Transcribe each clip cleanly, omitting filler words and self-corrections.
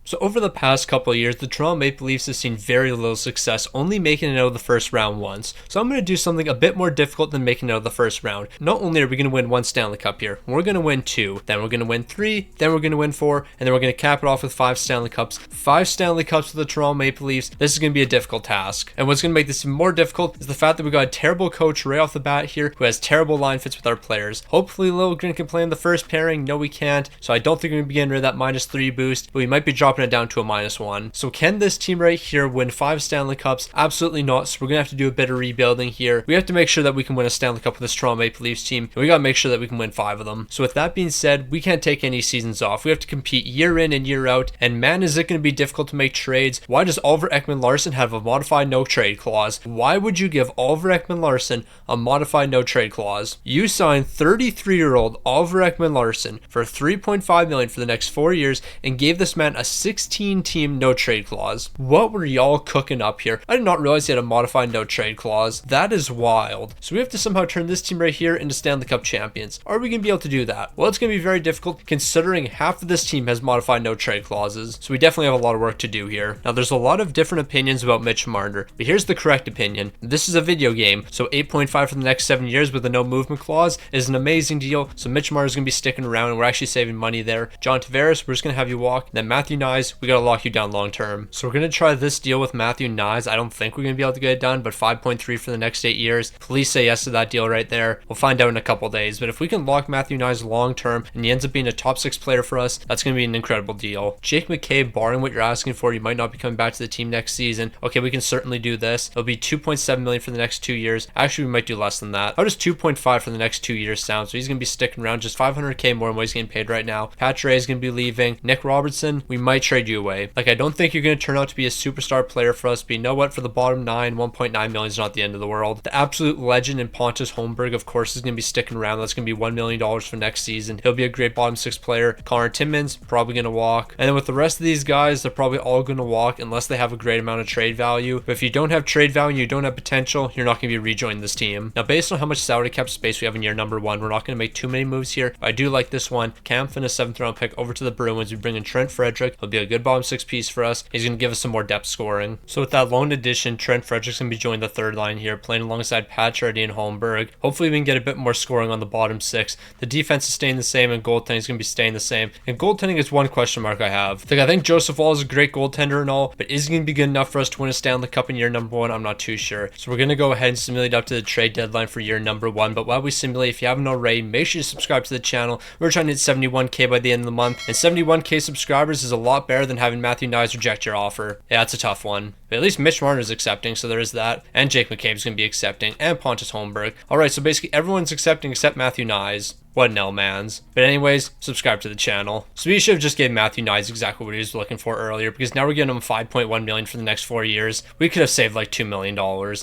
So over the past couple of years, the Toronto Maple Leafs have seen very little success, only making it out of the first round once. So I'm going to do something a bit more difficult than making it out of the first round. Not only are we going to win 1 Stanley Cup here, we're going to win 2, then we're going to win 3, then we're going to win 4, and then we're going to cap it off with 5 Stanley Cups. 5 Stanley Cups for the Toronto Maple Leafs. This is going to be a difficult task. And what's going to make this even more difficult is the fact that we got a terrible coach right off the bat here who has terrible line fits with our players. Hopefully Liljegren can play in the first pairing. No, we can't. So I don't think we're going to be getting rid of that -3 boost, but we might be dropping it down to a -1. So can this team right here win 5 Stanley Cups? Absolutely not. So we're going to have to do a bit of rebuilding here. We have to make sure that we can win a Stanley Cup with this Toronto Maple Leafs team, and we got to make sure that we can win 5 of them. So with that being said, we can't take any seasons off. We have to compete year in and year out, and man, is it going to be difficult to make trades. Why does Oliver Ekman-Larsson have a modified no trade clause? Why would you give Oliver Ekman-Larsson a modified no trade clause? You signed 33-year-old Oliver Ekman-Larsson for $3.5 million for the next 4 years and gave this man a 16-team no trade clause. What were y'all cooking up here? I did not realize he had a modified no trade clause. That is wild. So we have to somehow turn this team right here into Stanley Cup champions. Are we going to be able to do that? Well, it's going to be very difficult considering half of this team has modified no trade clauses. So we definitely have a lot of work to do here. Now there's a lot of different opinions about Mitch Marner, but here's the correct opinion. This is a video game, so 8.5 for the next 7 years with a no movement clause is an amazing deal. So Mitch Marner is going to be sticking around and we're actually saving money there. John Tavares, we're just going to have you walk. Then Matthew Knies, we got to lock you down long term. So we're going to try this deal with Matthew Knies. I don't think we're going to be able to get it done, but 5.3 for the next 8 years. Please say yes to that deal right there. We'll find out in a couple days, but if we can lock Matthew Knies long term and he ends up being a top 6 player for us, that's going to be an incredible deal. Jake McCabe, barring what you're asking for, you might not be coming back to the team next season. Okay, we can certainly do this. It'll be 2.7 million for the next 2 years. Actually, we might do less than that. How does 2.5 for the next 2 years sound? So he's going to be sticking around, just 500k more than what he's getting paid right now. Patre is going to be leaving. Nick Robertson, we might trade you away. Like, I don't think you're going to turn out to be a superstar player for us, but you know what? For the bottom 9, 1.9 million is not the end of the world. The absolute legend in Pontus Holmberg, of course, is going to be sticking around. That's going to be $1 million for next season. He'll be a great bottom 6 player. Connor Timmins, probably going to walk. And then with the rest of these guys, they're probably all going to walk unless they have a great amount of trade value. But if you don't have trade value, you don't have potential, you're not going to be rejoining this team. Now, based on how much salary cap space we have in year number 1, we're not going to make too many moves here. But I do like this one. Cam Finn, a 7th round pick over to the Bruins. We bring in Trent Frederick. He'll be a good bottom 6 piece for us. He's going to give us some more depth scoring. So with that loan addition, Trent Frederick's going to be joining the 3rd line here, playing alongside Pacioretty and Holmberg. Hopefully we can get a bit more scoring on the bottom 6. The defense is staying the same and goaltending is going to be staying the same. And goaltending is one question mark I have. Like, I think Joseph Woll is a great goaltender and all, but is he going to be good enough for us to win a Stanley Cup in year number 1? I'm not too sure. So we're going to go ahead and simulate up to the trade deadline for year number 1. But while we simulate, if you haven't already, make sure you subscribe to the channel. We're trying to hit 71k by the end of the month, and 71k subscribers is a lot better than having Matthew Knies reject your offer. Yeah, it's a tough one. But at least Mitch Marner is accepting, so there is that. And Jake McCabe is going to be accepting, and Pontus Holmberg. Alright, so basically everyone's accepting except Matthew Knies. What an L-mans. But anyways, subscribe to the channel. So we should have just gave Matthew Knies exactly what he was looking for earlier, because now we're giving him 5.1 million for the next 4 years. We could have saved like $2 million.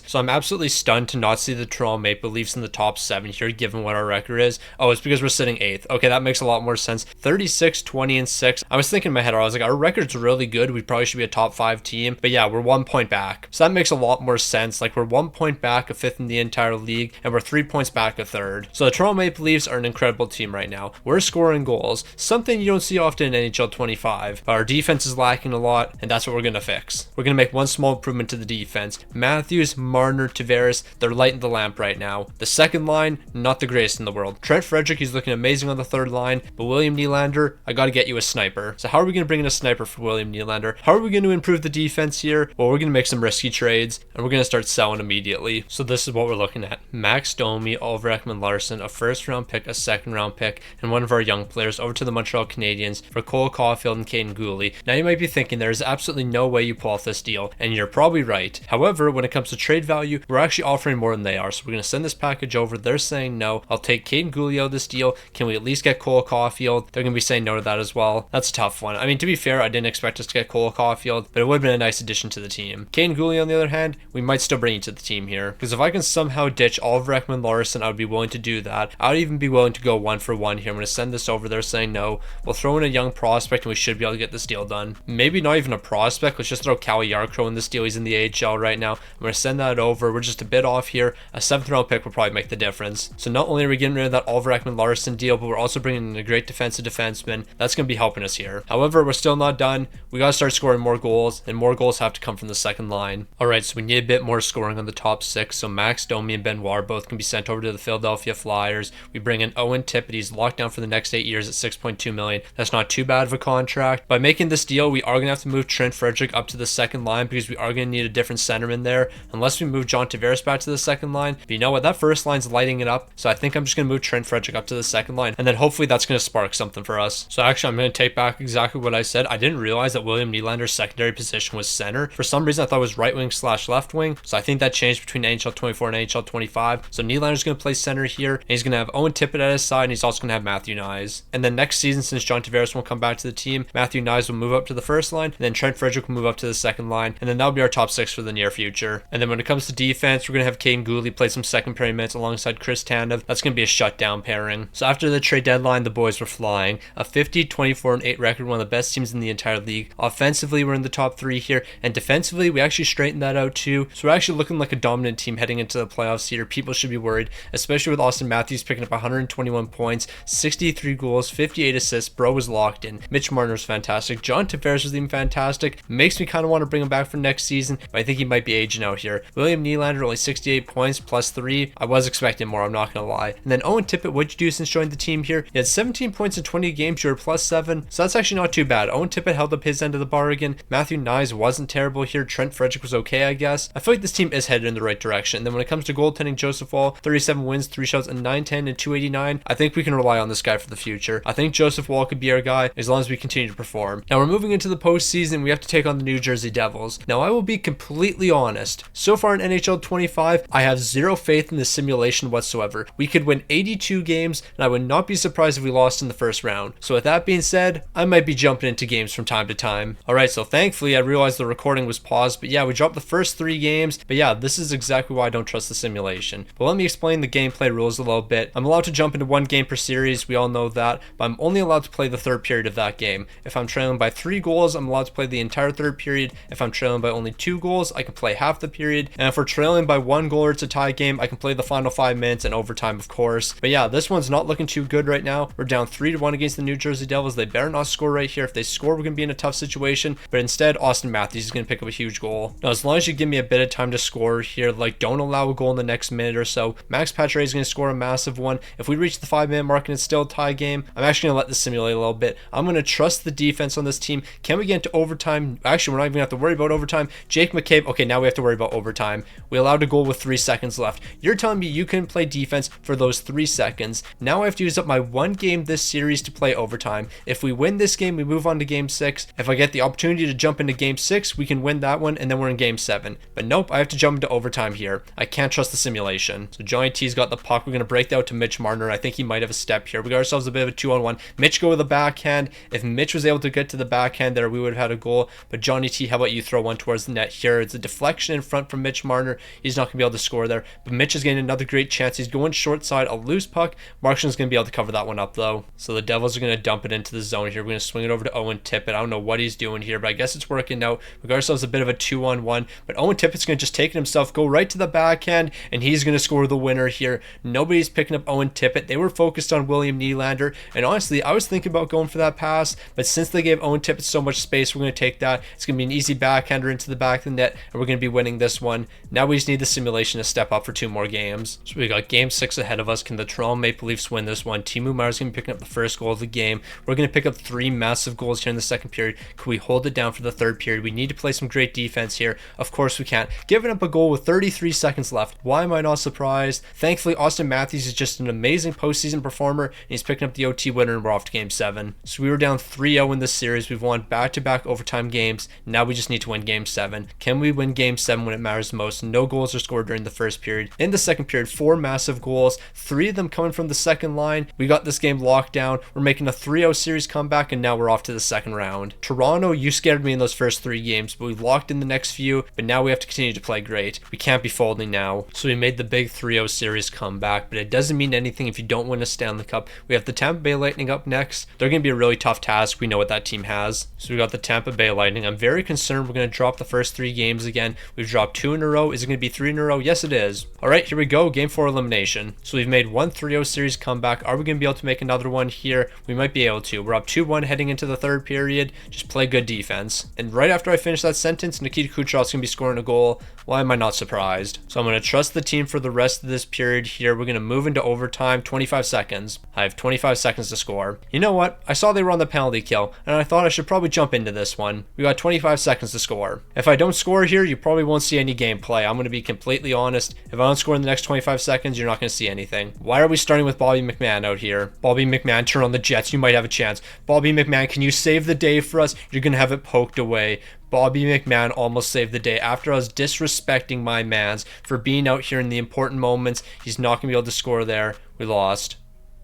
So I'm absolutely stunned to not see the Toronto Maple Leafs in the top 7 here, given what our record is. Oh, it's because we're sitting 8th. Okay, that makes a lot more sense. 36, 20, and 6. I was thinking in my head, I was like, our record's really good. We probably should be a top 5 team. But yeah, we're 1 point back. So that makes a lot more sense. Like, we're 1 point back, a 5th in the entire league, and we're 3 points back, a 3rd. So the Toronto Maple Leafs are an incredible team right now. We're scoring goals, something you don't see often in NHL 25. But our defense is lacking a lot, and that's what we're going to fix. We're going to make one small improvement to the defense. Matthews, Marner, Tavares, they're lighting the lamp right now. The 2nd line, not the greatest in the world. Trent Frederick, he's looking amazing on the 3rd line, but William Nylander, I got to get you a sniper. So how are we going to bring in a sniper for William Nylander? How are we going to improve the defense here? Well, we're going to make some risky trades, and we're going to start selling immediately. So this is what we're looking at. Max Domi, Oliver Ekman-Larsson, a 1st round pick, a 2nd round pick, and one of our young players over to the Montreal Canadiens for Cole Caulfield and Caden Gooley. Now you might be thinking there is absolutely no way you pull off this deal, and you're probably right. However, when it comes to trade value, we're actually offering more than they are, so we're going to send this package over. They're saying no. I'll take Caden Gooley out of this deal. Can we at least get Cole Caulfield? They're going to be saying no to that as well. That's a tough one. I mean, to be fair, I didn't expect us to get Cole Caulfield, but it would have been a nice addition to the team. Caden Gooley, on the other hand, we might still bring you to the team here, because if I can somehow ditch Oliver Ekman-Larsson, I would be willing to do that. I would even be willing to go 1 for 1 here. I'm going to send this over. They're saying no. We'll throw in a young prospect and we should be able to get this deal done. Maybe not even a prospect. Let's just throw Cal Yarcrow in this deal. He's in the AHL right now. I'm going to send that over. We're just a bit off here. A 7th round pick will probably make the difference. So not only are we getting rid of that Oliver Ekman-Larsson deal, but we're also bringing in a great defensive defenseman. That's going to be helping us here. However, we're still still not done. We got to start scoring more goals, and more goals have to come from the second line. Alright, so we need a bit more scoring on the top 6, so Max Domi and Benoit both can be sent over to the Philadelphia Flyers. We bring in Owen Tippett. He's locked down for the next 8 years at $6.2 million. That's not too bad of a contract. By making this deal, we are going to have to move Trent Frederick up to the second line because we are going to need a different centerman there, unless we move John Tavares back to the second line. But you know what? That first line's lighting it up, so I think I'm just going to move Trent Frederick up to the second line, and then hopefully that's going to spark something for us. So actually, I'm going to take back exactly what I said. I didn't realize that William Nylander's secondary position was center. For some reason, I thought it was right wing / left wing, so I think that changed between NHL 24 and NHL 25. So Nylander's going to play center here, and he's going to have Owen Tippett at his side, and he's also going to have Matthew Nyes. And then next season, since John Tavares won't come back to the team, Matthew Nyes will move up to the first line, and then Trent Frederick will move up to the second line, and then that'll be our top 6 for the near future. And then when it comes to defense, we're going to have Caden Gooley play some second pairing minutes alongside Chris Tanev. That's going to be a shutdown pairing. So after the trade deadline, the boys were flying. A 50, 24, and 8 record, one of the best teams in the entire league. Offensively, we're in the top 3 here, and defensively, we actually straightened that out too. So we're actually looking like a dominant team heading into the playoffs here. People should be worried, especially with Austin Matthews picking up 121 points, 63 goals, 58 assists. Bro was locked in. Mitch Marner was fantastic. John Tavares was even fantastic. Makes me kind of want to bring him back for next season, but I think he might be aging out here. William Nylander only 68 points plus 3. I was expecting more, I'm not going to lie. And then Owen Tippett, what'd you do since joining the team here? He had 17 points in 20 games. You were plus 7. So that's actually not too bad. Owen Tippett held up his end of the bargain. Matthew Nyes wasn't terrible here. Trent Frederick was okay, I guess. I feel like this team is headed in the right direction. And then when it comes to goaltending, Joseph Wall, 37 wins, 3 shots, and 910 and 289. I think we can rely on this guy for the future. I think Joseph Wall could be our guy as long as we continue to perform. Now we're moving into the postseason. We have to take on the New Jersey Devils. Now I will be completely honest. So far in NHL 25, I have zero faith in this simulation whatsoever. We could win 82 games, and I would not be surprised if we lost in the first round. So with that being said, I might be jumping into games from time to time. Alright, so thankfully I realized the recording was paused, but yeah, we dropped the first 3 games. But yeah, this is exactly why I don't trust the simulation. But let me explain the gameplay rules a little bit. I'm allowed to jump into 1 game per series, we all know that, but I'm only allowed to play the third period of that game. If I'm trailing by 3 goals, I'm allowed to play the entire third period. If I'm trailing by only 2 goals, I can play half the period. And if we're trailing by 1 goal or it's a tie game, I can play the final 5 minutes and overtime, of course. But yeah, this one's not looking too good right now. We're down 3-1 against the New Jersey Devils. They better not score right here. If they score, we're going to be in a tough situation. But instead, Austin Matthews is going to pick up a huge goal. Now, as long as you give me a bit of time to score here, like don't allow a goal in the next minute or so, Max Pacioretty is going to score a massive one. If we reach the 5-minute mark and it's still a tie game, I'm actually going to let this simulate a little bit. I'm going to trust the defense on this team. Can we get into overtime? Actually, we're not even going to have to worry about overtime. Jake McCabe, okay, now we have to worry about overtime. We allowed a goal with 3 seconds left. You're telling me you couldn't play defense for those 3 seconds. Now I have to use up my 1 game this series to play overtime. If we win this game, we move on to game 6. If I get the opportunity to jump into game 6, we can win that one, and then we're in game 7. But nope, I have to jump into overtime here. I can't trust the simulation. So Johnny T's got the puck. We're going to break that out to Mitch Marner. I think he might have a step here. We got ourselves a bit of a 2-on-1. Mitch go with the backhand. If Mitch was able to get to the backhand there, we would have had a goal. But Johnny T, how about you throw one towards the net here? It's a deflection in front from Mitch Marner. He's not going to be able to score there. But Mitch is getting another great chance. He's going short side, a loose puck. Markstrom's going to be able to cover that one up though. So the Devils are going to dump it into the zone here. We're going to swing it over to Owen Tippett. I don't know what he's doing here, but I guess it's working out. We got ourselves a bit of a 2-on-1. But Owen Tippett's going to just take it himself, go right to the backhand, and he's going to score the winner here. Nobody's picking up Owen Tippett. They were focused on William Nylander. And honestly, I was thinking about going for that pass, but since they gave Owen Tippett so much space, we're going to take that. It's going to be an easy backhander into the back of the net, and we're going to be winning this one. Now we just need the simulation to step up for 2 more games. So we got game 6 ahead of us. Can the Toronto Maple Leafs win this one? Timo Meier's going to be picking up the first goal of the game. We're going to pick up 3 massive goals here in the second period. Could we hold it down for the third period? We need to play some great defense here. Of course we can't. Giving up a goal with 33 seconds left. Why am I not surprised? Thankfully, Austin Matthews is just an amazing postseason performer, and he's picking up the OT winner, and we're off to game 7. So we were down 3-0 in this series. We've won back-to-back overtime games. Now we just need to win game 7. Can we win game 7 when it matters most? No goals are scored during the first period. In the second period, 4 massive goals, 3 of them coming from the second line. We got this game locked down. We're making a 3-0 series comeback, and now we're off to the second round. Toronto, you scared me in those first 3 games, but we locked in the next few, but now we have to continue to play great. We can't be folding now. So we made the big 3-0 series comeback, but it doesn't mean anything if you don't win a Stanley Cup. We have the Tampa Bay Lightning up next. They're going to be a really tough task. We know what that team has. So we got the Tampa Bay Lightning. I'm very concerned we're going to drop the first 3 games again. We've dropped 2 in a row. Is it going to be 3 in a row? Yes, it is. All right, here we go. Game 4 elimination. So we've made one 3-0 series comeback. Are we going to be able to make another one here? We might be able to. We're up 2-1 heading into the third third period, just play good defense. And right after I finish that sentence, Nikita Kucherov's going to be scoring a goal. Why am I not surprised? So I'm going to trust the team for the rest of this period here. We're going to move into overtime, 25 seconds. I have 25 seconds to score. You know what? I saw they were on the penalty kill, and I thought I should probably jump into this one. We got 25 seconds to score. If I don't score here, you probably won't see any gameplay. I'm going to be completely honest. If I don't score in the next 25 seconds, you're not going to see anything. Why are we starting with Bobby McMahon out here? Bobby McMahon, turn on the Jets. You might have a chance. Bobby McMahon, can you save the day for us? You're going to have it poked away. Bobby McMahon almost saved the day. After I was disrespecting my mans for being out here in the important moments, he's not going to be able to score there. We lost.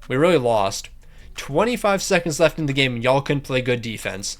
We really lost. 25 seconds left in the game and y'all couldn't play good defense.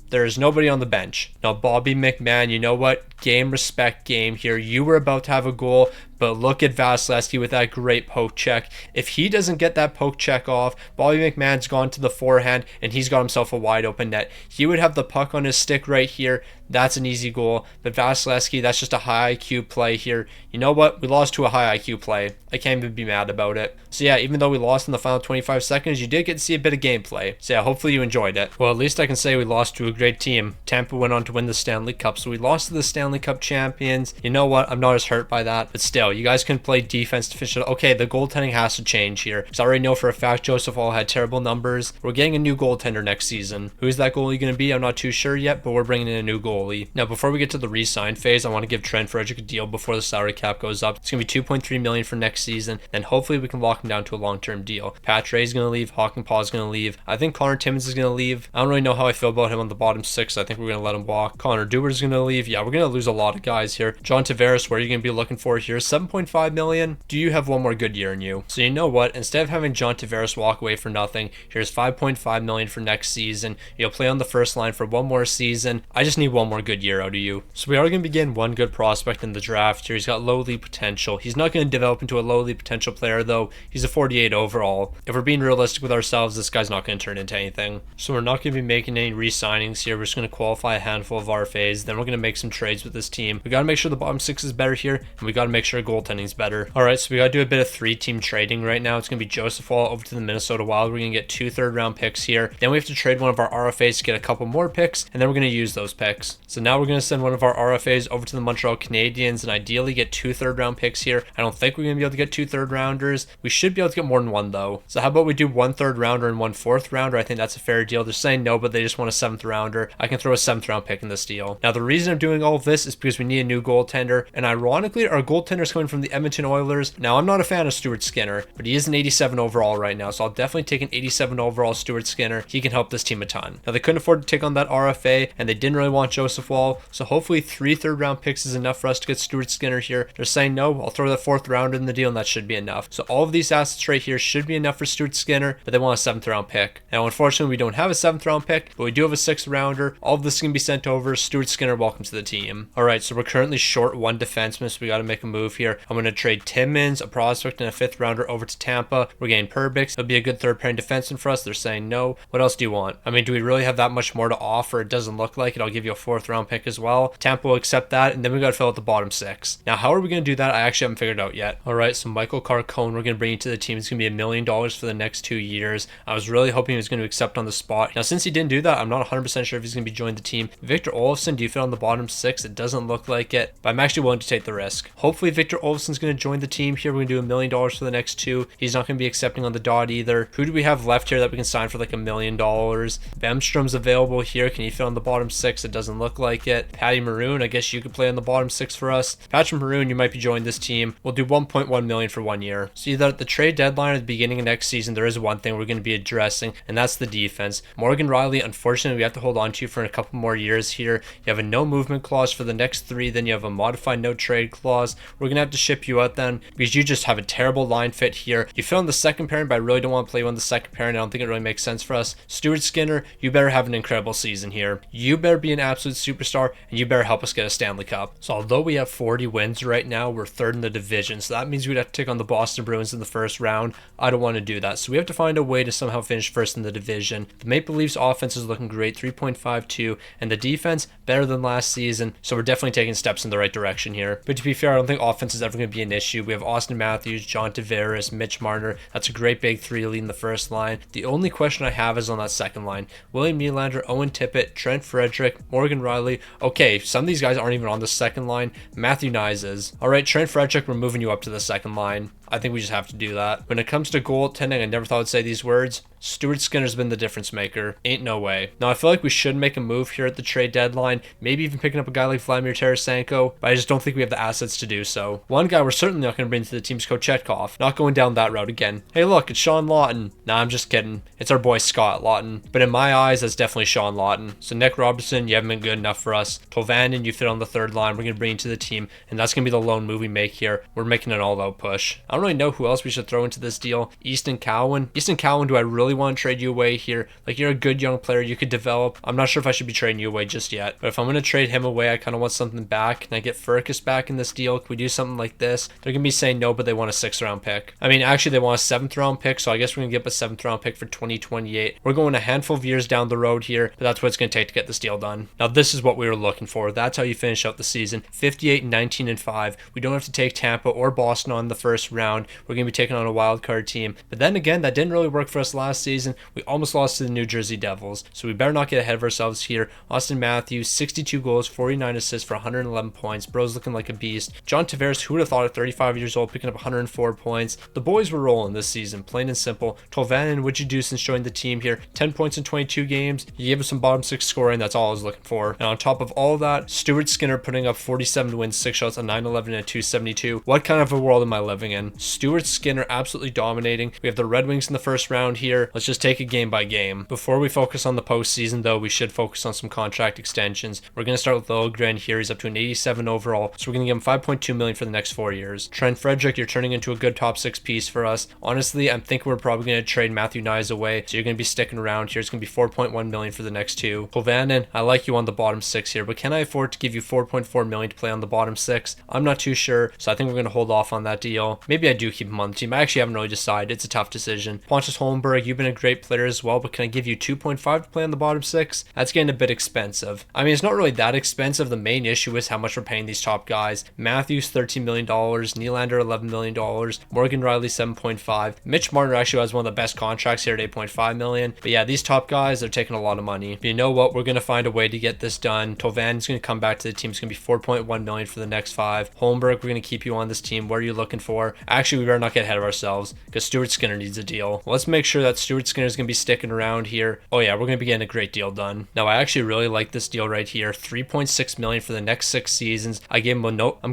There is nobody on the bench. Now, Bobby McMahon, you know what? Game respect game here. You were about to have a goal, but look at Vasilevsky with that great poke check. If he doesn't get that poke check off, Bobby McMahon's gone to the forehand and he's got himself a wide open net. He would have the puck on his stick right here. That's an easy goal. But Vasilevsky, that's just a high IQ play here. You know what? We lost to a high IQ play. I can't even be mad about it. So yeah, even though we lost in the final 25 seconds, you did get to see a bit of gameplay. So yeah, hopefully you enjoyed it. Well, at least I can say we lost to a great team. Tampa went on to win the Stanley Cup, so we lost to the Stanley Cup champions. You know what? I'm not as hurt by that, but still, you guys can play defense to finish it. Okay, the goaltending has to change here, because I already know for a fact Joseph Hall had terrible numbers. We're getting a new goaltender next season. Who's that goalie going to be? I'm not too sure yet, but we're bringing in a new goalie. Now, before we get to the re-sign phase, I want to give Trent Frederick a deal before the salary cap goes up. It's going to be $2.3 million for next season, and hopefully we can lock him down to a long-term deal. Pat Ray's going to leave. Hakanpää is going to leave. I think Connor Timmins is going to leave. I don't really know how I feel about him on the bottom six. I think we're going to let him walk. Connor Dewar is going to leave. Yeah, we're going to lose a lot of guys here. John Tavares, where are you going to be looking for here? $7.5 million. Do you have one more good year in you? So you know what? Instead of having John Tavares walk away for nothing, here's $5.5 million for next season. You'll play on the first line for one more season. I just need one more good year out of you. So we are going to begin one good prospect in the draft here. He's got low league potential. He's not going to develop into a low league potential player though. He's a 48 overall. If we're being realistic with ourselves, this guy's not going to turn into anything. So we're not going to be making any re-signings here. We're just going to qualify a handful of RFAs. Then we're going to make some trades with this team. We got to make sure the bottom six is better here, and we got to make sure goaltending's better. All right, so we got to do a bit of three-team trading right now. It's going to be Joseph Hall over to the Minnesota Wild. We're going to get 2 third-round picks here. Then we have to trade one of our RFAs to get a couple more picks, and then we're going to use those picks. So now we're going to send one of our RFAs over to the Montreal Canadiens and ideally get 2 third-round picks here. I don't think we're going to be able to get 2 third-rounders. We should be able to get more than one, though. So how about we do 1 third-rounder and 1 4th-rounder? I think that's a fair deal. They're saying no, but they just want a 7th-rounder. I can throw a 7th-round pick in this deal. Now, the reason I'm doing all of this is because we need a new goaltender, and ironically, our goaltender is coming from the Edmonton Oilers. Now, I'm not a fan of Stuart Skinner, but he is an 87 overall right now, so I'll definitely take an 87 overall Stuart Skinner. He can help this team a ton. Now, they couldn't afford to take on that RFA, and they didn't really want Joseph Wall, so hopefully 3 third-round picks is enough for us to get Stuart Skinner here. They're saying no, I'll throw that 4th rounder in the deal, and that should be enough. So all of these assets right here should be enough for Stuart Skinner, but they want a 7th-round pick. Now, unfortunately, we don't have a 7th-round pick, but we do have a 6th-rounder. All of this can be sent over. Stuart Skinner, welcome to the team. All right, so we're currently short 1 defenseman, so we got to make a move here. I'm going to trade Timmins, a prospect, and a 5th-rounder over to Tampa. We're getting Perbix. It'll be a good third-pairing defenseman for us. They're saying no. What else do you want? I mean, do we really have that much more to offer? It doesn't look like it. I'll give you a 4th-round pick as well. Tampa will accept that, and then we got to fill out the bottom 6. Now, how are we going to do that? I actually haven't figured out yet. All right, so Michael Carcone, we're going to bring you to the team. It's going to be $1 million for the next 2 years. I was really hoping he was going to accept on the spot. Now, since he didn't do that, I'm not 100% sure if he's going to be joining the team. Victor Olofsson, do you fit on the bottom 6? It doesn't look like it, but I'm actually willing to take the risk. Hopefully, Victor Olofsson's going to join the team here. We're going to do $1 million for the next 2. He's not going to be accepting on the dot either. Who do we have left here that we can sign for like $1 million? Bemstrom's available here. Can he fit on the bottom 6? It doesn't look like it. Patty Maroon, I guess you could play on the bottom 6 for us. Patrick Maroon, you might be joining this team. We'll do $1.1 million for 1 year. See that at the trade deadline at the beginning of next season, there is one thing we're going to be addressing, and that's the defense. Morgan Riley, unfortunately, we have to hold on to you for a couple more years here. You have a no movement clause for the next 3, then you have a modified no trade clause. We're going to have to ship you out then because you just have a terrible line fit here. You fit on the second pairing, but I really don't want to play you on the second pairing. I don't think it really makes sense for us. Stuart Skinner, you better have an incredible season here. You better be an absolute superstar, and you better help us get a Stanley Cup. So although we have 40 wins right now, we're 3rd in the division, so that means we'd have to take on the Boston Bruins in the first round. I don't want to do that, so we have to find a way to somehow finish 1st in the division. The Maple Leafs offense is looking great, 3.52, and the defense better than last season, so we're definitely taking steps in the right direction here. But to be fair, I don't think offense offense is ever going to be an issue. We have Austin Matthews, John Tavares, Mitch Marner. That's a great big three leading the first line. The only question I have is on that second line. William Nylander, Owen Tippett, Trent Frederic, Morgan Riley. Okay, some of these guys aren't even on the second line. Matthew Nyes is. All right, Trent Frederic, we're moving you up to the second line. I think we just have to do that. When it comes to goaltending, I never thought I'd say these words. Stuart Skinner's been the difference maker. Ain't no way. Now, I feel like we should make a move here at the trade deadline, maybe even picking up a guy like Vladimir Tarasenko, but I just don't think we have the assets to do so. One guy we're certainly not going to bring to the team's Kochetkov. Not going down that route again. Hey, look, it's Sean Lawton. Nah, I'm just kidding. It's our boy Scott Lawton. But in my eyes, that's definitely Sean Lawton. So Nick Robertson, you haven't been good enough for us. Tolvanen, you fit on the third line. We're going to bring you to the team, and that's going to be the lone move we make here. We're making an all-out push. I don't really know who else we should throw into this deal. Easton Cowan. Easton Cowan, do I really want to trade you away here? Like, you're a good young player you could develop. I'm not sure if I should be trading you away just yet, but if I'm going to trade him away, I kind of want something back. Can I get Furcus back in this deal? Can we do something like this? They're going to be saying no, but they want a 6th round pick. I mean, actually, they want a 7th round pick, so I guess we're going to get a 7th round pick for 2028. We're going a handful of years down the road here, but that's what it's going to take to get this deal done. Now, this is what we were looking for. That's how you finish out the season. 58-19-5. We don't have to take Tampa or Boston on the first round. We're going to be taking on a wild card team. But then again, that didn't really work for us last season. We almost lost to the New Jersey Devils, so we better not get ahead of ourselves here. Austin Matthews, 62 goals, 49 assists for 111 points. Bro's looking like a beast. John Tavares, who would have thought at 35 years old, picking up 104 points. The boys were rolling this season, plain and simple. Tolvanen, what'd you do since joining the team here? 10 points in 22 games. You gave us some bottom 6 scoring. That's all I was looking for. And on top of all of that, Stuart Skinner putting up 47 wins, 6 shots, a 911 and a 272. What kind of a world am I living in? Stuart Skinner absolutely dominating. We have the Red Wings in the first round here. Let's just take it game by game. Before we focus on the postseason, though, we should focus on some contract extensions. We're going to start with Liljegren here. He's up to an 87 overall, so we're going to give him $5.2 million for the next 4 years. Trent Frederic, you're turning into a good top 6 piece for us. Honestly, I'm thinking we're probably going to trade Matthew Nyes away, so you're going to be sticking around here. It's going to be $4.1 million for the next 2. Tolvanen, I like you on the bottom 6 here, but can I afford to give you $4.4 million to play on the bottom 6? I'm not too sure, so I think we're going to hold off on that deal. Maybe I do keep him on the team. I actually haven't really decided. It's a tough decision. Pontus Holmberg, you've been a great player as well, but can I give you 2.5 to play on the bottom 6? That's getting a bit expensive. I mean, it's not really that expensive. The main issue is how much we're paying these top guys. Matthews, $13 million. Nylander, $11 million. Morgan Riley, 7.5. Mitch Marner actually has one of the best contracts here at $8.5 million. But yeah, these top guys, they're taking a lot of money. But you know what? We're going to find a way to get this done. Tolvanen's going to come back to the team. It's going to be $4.1 million for the next 5. Holmberg, we're going to keep you on this team. What are you looking for? Actually, we better not get ahead of ourselves because Stuart Skinner needs a deal. Let's make sure that Stuart Skinner is going to be sticking around here. Oh yeah, we're going to be getting a great deal done. Now, I actually really like this deal right here. $3.6 million for the next 6 seasons. I'm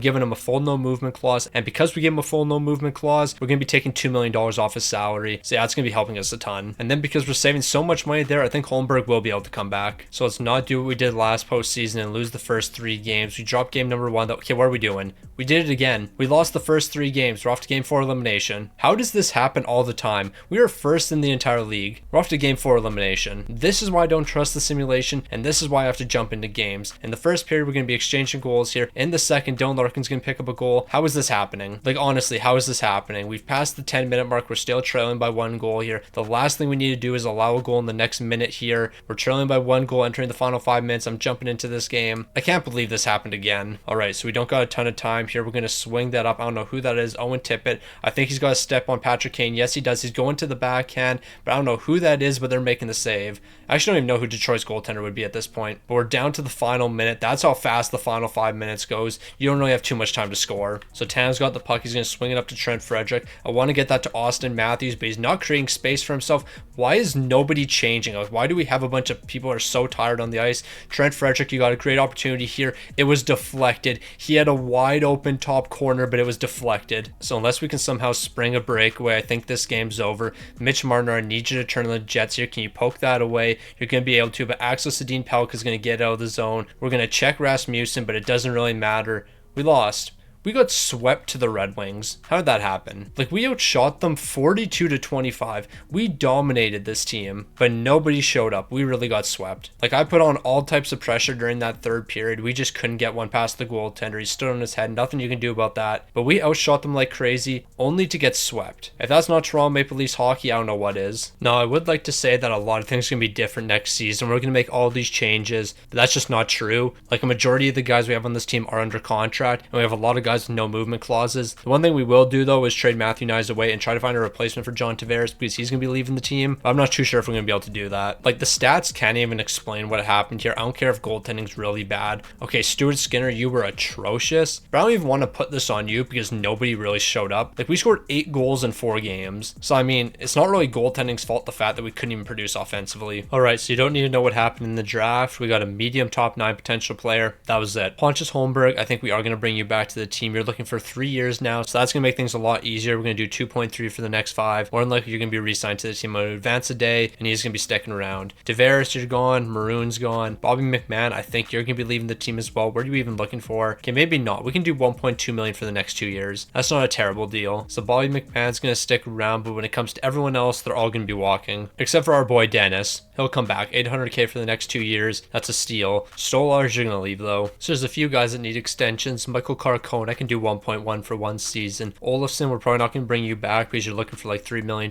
giving him a full no movement clause, and because we give him a full no movement clause, we're going to be taking $2 million off his salary. So yeah, it's going to be helping us a ton. And then because we're saving so much money there, I think Holmberg will be able to come back. So let's not do what we did last postseason and lose the first 3 games. We dropped game number 1. Okay, what are we doing? We did it again. We lost the first 3 games. We're off to game 4 elimination. How does this happen all the time? We are first in the entire league. We're off to game 4 elimination. This is why I don't trust the simulation, and this is why I have to jump into games. In the first period, we're going to be exchanging goals here. In the second, Dylan Larkin's going to pick up a goal. How is this happening? Like, honestly, how is this happening? We've passed the 10-minute mark. We're still trailing by 1 goal here. The last thing we need to do is allow a goal in the next minute here. We're trailing by 1 goal entering the final 5 minutes. I'm jumping into this game. I can't believe this happened again. All right, so we don't got a ton of time here. We're going to swing that up. I don't know who that is. Owen Tippett. I think he's got a step on Patrick Kane. Yes, he does. He's going to the backhand, but I don't know who that is, but they're making the save. I actually don't even know who Detroit's goaltender would be at this point, but we're down to the final minute. That's how fast the final 5 minutes goes. You don't really have too much time to score. So Tan's got the puck. He's going to swing it up to Trent Frederic. I want to get that to Austin Matthews, but he's not creating space for himself. Why is nobody changing? Like, why do we have a bunch of people who are so tired on the ice? Trent Frederic, you got a great opportunity here. It was deflected. He had a wide open top corner, but it was deflected. So unless we can somehow spring a breakaway, I think this game's over. Mitch Marner, I need you to turn on the Jets here. Can you poke that away? You're going to be able to, but Axel Sedin-Pellikka is going to get out of the zone. We're going to check Rasmussen, but it doesn't really matter. We lost. We got swept to the Red Wings. How did that happen? Like, we outshot them 42-25. We dominated this team, but nobody showed up. We really got swept. Like, I put on all types of pressure during that third period. We just couldn't get one past the goaltender. He stood on his head. Nothing you can do about that. But we outshot them like crazy, only to get swept. If that's not Toronto Maple Leafs hockey, I don't know what is. Now, I would like to say that a lot of things are going to be different next season. We're going to make all these changes, but that's just not true. Like, a majority of the guys we have on this team are under contract, and we have a lot of guys guys with no movement clauses. The one thing we will do though is trade Matthew Nyes away and try to find a replacement for John Tavares because he's going to be leaving the team. But I'm not too sure if we're going to be able to do that. Like, the stats can't even explain what happened here. I don't care if goaltending's really bad. Okay, Stuart Skinner, you were atrocious. But I don't even want to put this on you because nobody really showed up. Like, we scored 8 goals in 4 games. So, I mean, it's not really goaltending's fault, the fact that we couldn't even produce offensively. All right, so you don't need to know what happened in the draft. We got a medium top 9 potential player. That was it. Pontus Holmberg, I think we are going to bring you back to the team. You're looking for 3 years now, so that's going to make things a lot easier. We're going to do 2.3 for the next 5. More than likely, you're going to be re-signed to the team on advance a day, and he's going to be sticking around. Tavares, you're gone. Maroon's gone. Bobby McMahon, I think you're going to be leaving the team as well. What are you even looking for? Okay, maybe not. We can do 1.2 million for the next 2 years. That's not a terrible deal. So Bobby McMahon's going to stick around, but when it comes to everyone else, they're all going to be walking. Except for our boy Dennis. He'll come back. 800k for the next 2 years. That's a steal. Stolarz, you're going to leave though. So there's a few guys that need extensions. Michael Carcone, I can do 1.1 for 1 season. Olofsson, we're probably not going to bring you back because you're looking for like $3 million.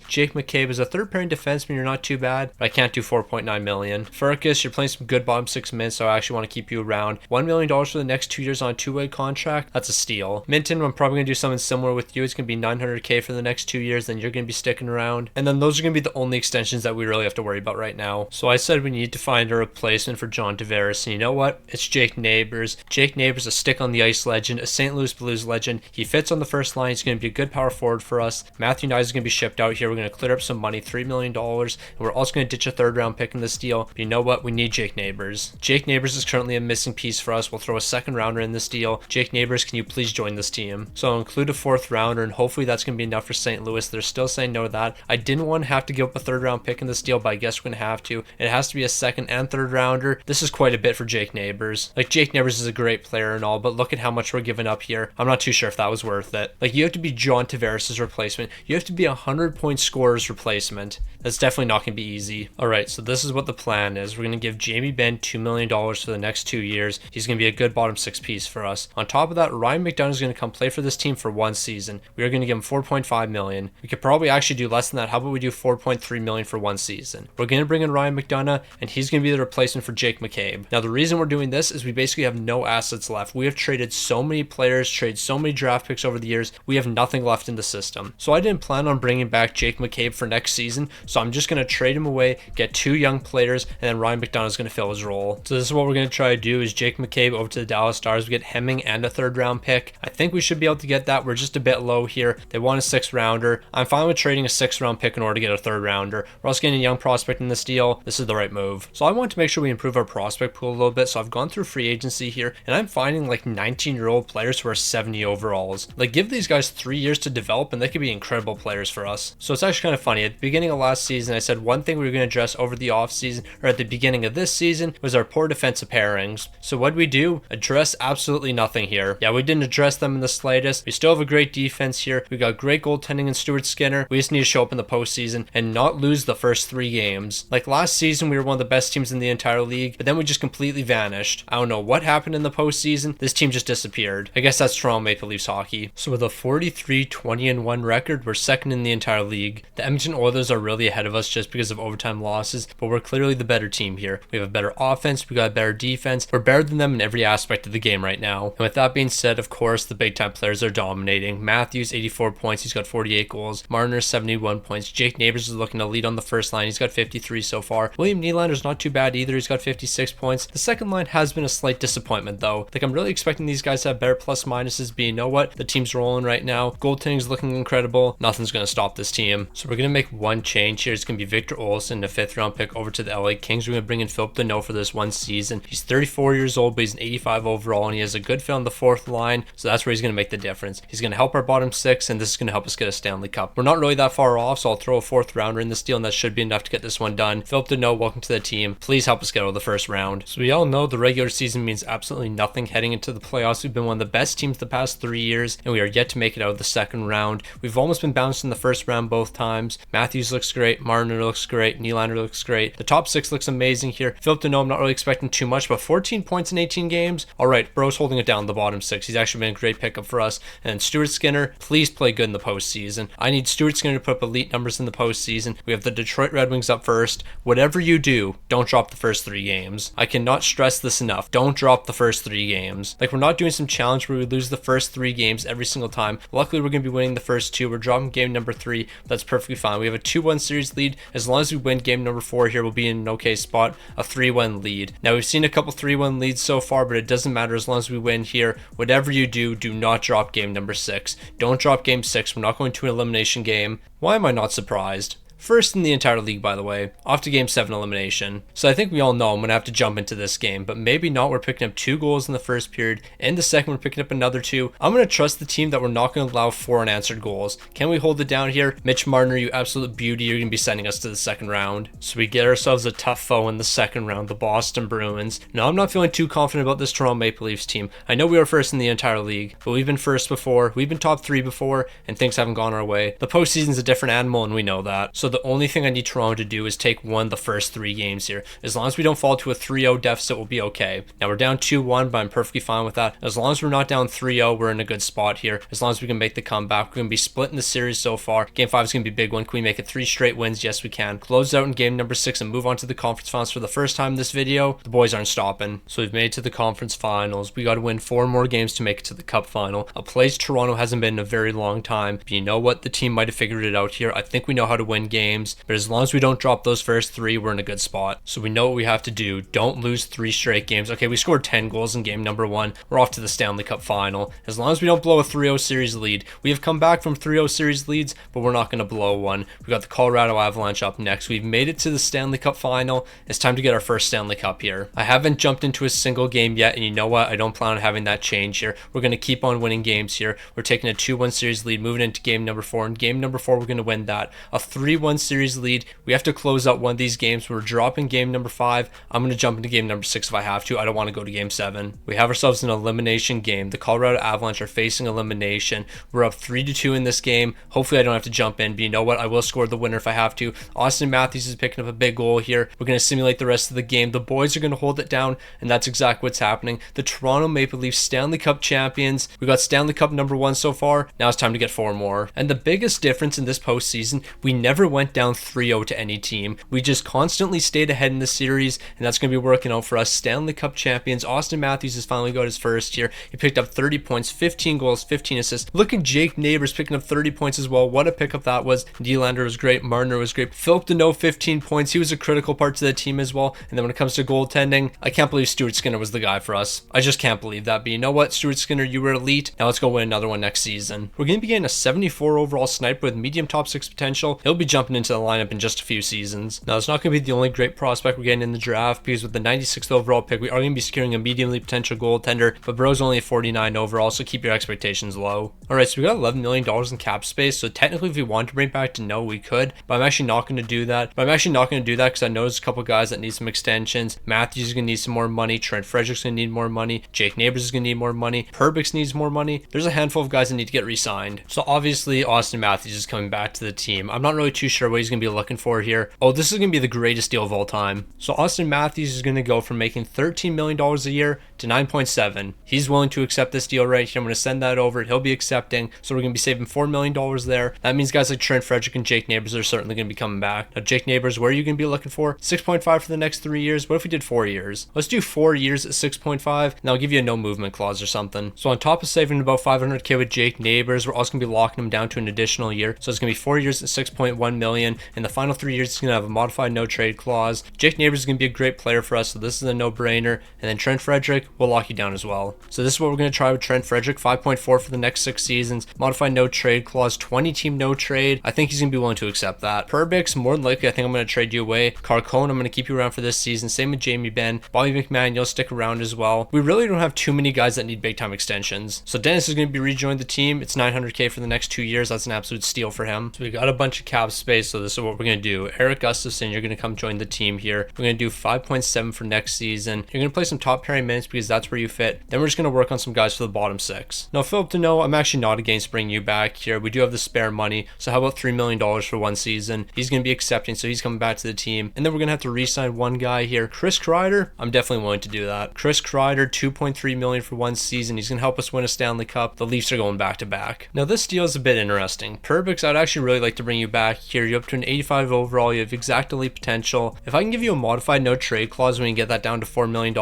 Jake McCabe is a third pairing defenseman. You're not too bad, but I can't do 4.9 million. Furcus, you're playing some good bottom 6 minutes, so I actually want to keep you around. $1 million for the next 2 years on a 2-way contract. That's a steal. Minton, I'm probably going to do something similar with you. It's going to be 900k for the next 2 years, then you're going to be sticking around. And then those are going to be the only extensions that we really have to worry about right now. So I said we need to find a replacement for John Tavares, and you know what? It's Jake Neighbors. Jake Neighbors, a stick on the ice legend, a St. Louis Blues legend. He fits on the first line. He's going to be a good power forward for us. Matthew Nyes is going to be shipped out here. We're going to clear up some money, $3 million, and we're also going to ditch a 3rd round pick in this deal. But you know what? We need Jake Neighbors. Jake Neighbors is currently a missing piece for us. We'll throw a 2nd rounder in this deal. Jake Neighbors, can you please join this team? So I'll include a 4th rounder, and hopefully that's going to be enough for St. Louis. They're still saying no to that. I didn't want to have to give up a 3rd round pick in this deal, but I guess we're going to have to. It has to be a 2nd and 3rd rounder. This is quite a bit for Jake Neighbors. Like, Jake Neighbors is a great player and all, but look at how much we're giving up here. I'm not too sure if that was worth it. Like, you have to be John Tavares' replacement. You have to be a 100-point scorer's replacement. That's definitely not going to be easy. All right, so this is what the plan is. We're going to give Jamie Benn $2 million for the next 2 years. He's going to be a good bottom 6 piece for us. On top of that, Ryan McDonough is going to come play for this team for 1 season. We are going to give him 4.5 million. We could probably actually do less than that. How about we do 4.3 million for 1 season? We're going to bring in Ryan McDonough, and he's going to be the replacement for Jake McCabe. Now, the reason we're doing this is we basically have no assets left. We have traded so many players, traded so many draft picks over the years. We have nothing left in the system. So I didn't plan on bringing back Jake McCabe for next season. So I'm just going to trade him away, get 2 young players, and then Ryan McDonough is going to fill his role. So this is what we're going to try to do is Jake McCabe over to the Dallas Stars. We get Hemming and a 3rd round pick. I think we should be able to get that. We're just a bit low here. They want a 6th rounder. I'm fine with trading a 6th round pick in order to get a 3rd rounder. We're also getting a young prospect in this deal. This is the right move. So I want to make sure we improve our prospect pool a little bit. So I've gone through free agency here, and I'm finding like 19-year-old players who are 70 overalls. Like, give these guys 3 years to develop, and they could be incredible players for us. So it's actually kind of funny. At the beginning of last season, I said one thing we were going to address over the offseason, or at the beginning of this season, was our poor defensive pairings. So what did we do? Address absolutely nothing here. Yeah, we didn't address them in the slightest. We still have a great defense here. We got great goaltending in Stuart Skinner. We just need to show up in the postseason and not lose the first 3 games. Like last season, we were one of the best teams in the entire league, but then we just completely vanished. I don't know what happened in the postseason. This team just disappeared. I guess that's Toronto Maple Leafs hockey. So with a 43-20-1 record, we're 2nd in the entire league. The Edmonton Oilers are really ahead of us just because of overtime losses, but we're clearly the better team here. We have a better offense, we got a better defense. We're better than them in every aspect of the game right now. And with that being said, of course, the big time players are dominating. Matthews, 84 points. He's got 48 goals. Marner, 71 points. Jake Neighbors is looking to lead on the first line. He's got 53 so far. William Nylander's not too bad either. He's got 56 points. The second line has been a slight disappointment though. Like, I'm really expecting these guys to have better plus minuses, but you know what? The team's rolling right now. Goaltending's looking incredible. Nothing's going to stop this team. So we're going to make one change here. It's going to be Victor Olsson, a 5th round pick over to the LA Kings. We're going to bring in Philip Deneau for this 1 season. He's 34 years old, but he's an 85 overall, and he has a good fit on the 4th line. So that's where he's going to make the difference. He's going to help our bottom 6, and this is going to help us get a Stanley Cup. We're not really that far off, so I'll throw a 4th rounder in this deal, and that should be enough to get this one done. Philip Deneau, welcome to the team. Please help us get out of the first round. So we all know the regular season means absolutely nothing heading into the playoffs. We've been one of the best teams the past 3 years, and we are yet to make it out of the 2nd round. We've almost been bounced in the 1st round both times. Matthews looks great. Marner looks great. Nylander looks great. The top 6 looks amazing here. Philip Deneau, I'm not really expecting too much, but 14 points in 18 games. All right, bro's holding it down the bottom 6. He's actually been a great pickup for us. And Stuart Skinner, please play good in the postseason. I need Stuart Skinner to put up elite numbers in the postseason. We have the Detroit Red Wings up first. Whatever you do, don't drop the first 3 games. I cannot stress this enough. Don't drop the first 3 games. Like, we're not doing some challenge where we lose the first 3 games every single time. Luckily, we're going to be winning the first 2. We're dropping game number 3. That's perfectly fine. We have a 2-1 series lead. As long as we win game number 4 here, we'll be in an okay spot. A 3-1 lead. Now, we've seen a couple 3-1 leads so far, but it doesn't matter as long as we win here. Whatever you do, do not drop game number 6. Don't drop game 6. We're not going to an elimination game. Why am I not surprised? First in the entire league, by the way, off to game 7 elimination. So I think we all know I'm going to have to jump into this game, but maybe not. We're picking up 2 goals in the first period. In the second, we're picking up another 2. I'm going to trust the team that we're not going to allow 4 unanswered goals. Can we hold it down here? Mitch Marner, you absolute beauty. You're going to be sending us to the second round. So we get ourselves a tough foe in the second round, the Boston Bruins. Now, I'm not feeling too confident about this Toronto Maple Leafs team. I know we were first in the entire league, but we've been first before. We've been top 3 before, and things haven't gone our way. The postseason's a different animal, and we know that. So the only thing I need Toronto to do is take one the first 3 games here. As long as we don't fall to a 3-0 deficit, we'll be okay. Now we're down 2-1, but I'm perfectly fine with that. As long as we're not down 3-0, we're in a good spot here. As long as we can make the comeback, we're going to be splitting the series so far. Game 5 is going to be a big one. Can we make it 3 straight wins? Yes, we can. Close out in game number 6 and move on to the conference finals for the first time in this video. The boys aren't stopping. So we've made it to the conference finals. We got to win 4 more games to make it to the cup final. A place Toronto hasn't been in a very long time. But you know what? The team might have figured it out here. I think we know how to win games. But as long as we don't drop those first 3, we're in a good spot. So we know what we have to do. Don't lose 3 straight games. Okay, we scored 10 goals in game number 1. We're off to the Stanley Cup final. As long as we don't blow a 3-0 series lead. We have come back from 3-0 series leads, but we're not going to blow one. We got the Colorado Avalanche up next. We've made it to the Stanley Cup final. It's time to get our first Stanley Cup here. I haven't jumped into a single game yet, and you know what? I don't plan on having that change here. We're going to keep on winning games here. We're taking a 2-1 series lead, moving into game number 4. In game number 4, we're going to win that. A 3-1 series lead. We have to close out one of these games. We're dropping game number 5. I'm going to jump into game number 6 if I have to. I don't want to go to game 7. We have ourselves an elimination game. The Colorado Avalanche are facing elimination. We're up 3-2 in this game. Hopefully I don't have to jump in, but you know what? I will score the winner if I have to. Austin Matthews is picking up a big goal here. We're going to simulate the rest of the game. The boys are going to hold it down, and that's exactly what's happening. The Toronto Maple Leafs Stanley Cup champions. We got Stanley Cup number 1 so far. Now it's time to get 4 more. And the biggest difference in this postseason, we never went down 3-0 to any team. We just constantly stayed ahead in the series, and that's going to be working out for us. Stanley Cup champions. Austin Matthews has finally got his first here. He picked up 30 points, 15 goals, 15 assists. Look at Jake Neighbors picking up 30 points as well. What a pickup that was. Nylander was great. Marner was great. Philip Deneau, 15 points. He was a critical part to the team as well. And then when it comes to goaltending, I can't believe Stuart Skinner was the guy for us. I just can't believe that. But you know what? Stuart Skinner, you were elite. Now let's go win another one next season. We're going to be getting a 74 overall sniper with medium top 6 potential. He'll be jumping into the lineup in just a few seasons. Now, it's not going to be the only great prospect we're getting in the draft, because with the 96th overall pick, we are going to be securing a mediumly potential goaltender, but Bro's only a 49 overall, so keep your expectations low. Alright, so we got $11 million in cap space, so technically if we want to bring back Deneau, we could, but I'm actually not going to do that. Because I know there's a couple guys that need some extensions. Matthews is going to need some more money. Trent Frederick's going to need more money. Jake Neighbors is going to need more money. Perbix needs more money. There's a handful of guys that need to get re-signed. So obviously Austin Matthews is coming back to the team. I'm not really too sure what he's going to be looking for here. Oh, this is going to be the greatest deal of all time. So Austin Matthews is going to go from making $13 million a year to 9.7. He's willing to accept this deal right here. I'm going to send that over. He'll be accepting. So we're going to be saving $4 million there. That means guys like Trent Frederick and Jake Neighbors are certainly going to be coming back. Now, Jake Neighbors, where are you going to be looking for? 6.5 for the next 3 years. What if we did 4 years? Let's do 4 years at 6.5, and I'll give you a no movement clause or something. So on top of saving about $500K with Jake Neighbors, we're also going to be locking him down to an additional year. So it's going to be 4 years at 6.1 million. In the final 3 years, it's going to have a modified no trade clause. Jake Neighbors is going to be a great player for us, so this is a no-brainer. And then Trent Frederick, we'll lock you down as well. So this is what we're going to try with Trent Frederick, 5.4 for the next 6 seasons, modified no trade clause, 20 team no trade. I think he's going to be willing to accept that. Perbix, more than likely, I think I'm going to trade you away. Carcone, I'm going to keep you around for this season. Same with Jamie Benn. Bobby McMahon, you'll stick around as well. We really don't have too many guys that need big time extensions. So Dennis is going to be rejoined the team. It's $900K for the next 2 years. That's an absolute steal for him. So we got a bunch of cap space. So this is what we're going to do. Eric Gustafson, you're going to come join the team here. We're going to do 5.7 for next season. You're going to play some top pairing minutes because that's where you fit. Then we're just going to work on some guys for the bottom 6. Now, Philip Deneau, I'm actually not against bringing you back here. We do have the spare money. So how about $3 million for 1 season? He's going to be accepting, so he's coming back to the team. And then we're going to have to re-sign one guy here. Chris Kreider, I'm definitely willing to do that. Chris Kreider, $2.3 million for 1 season. He's going to help us win a Stanley Cup. The Leafs are going back to back. Now, this deal is a bit interesting. Perbix, I'd actually really like to bring you back here. here. You're up to an 85 overall. You have exact elite potential. If I can give you a modified no trade clause when you get that down to $4 million,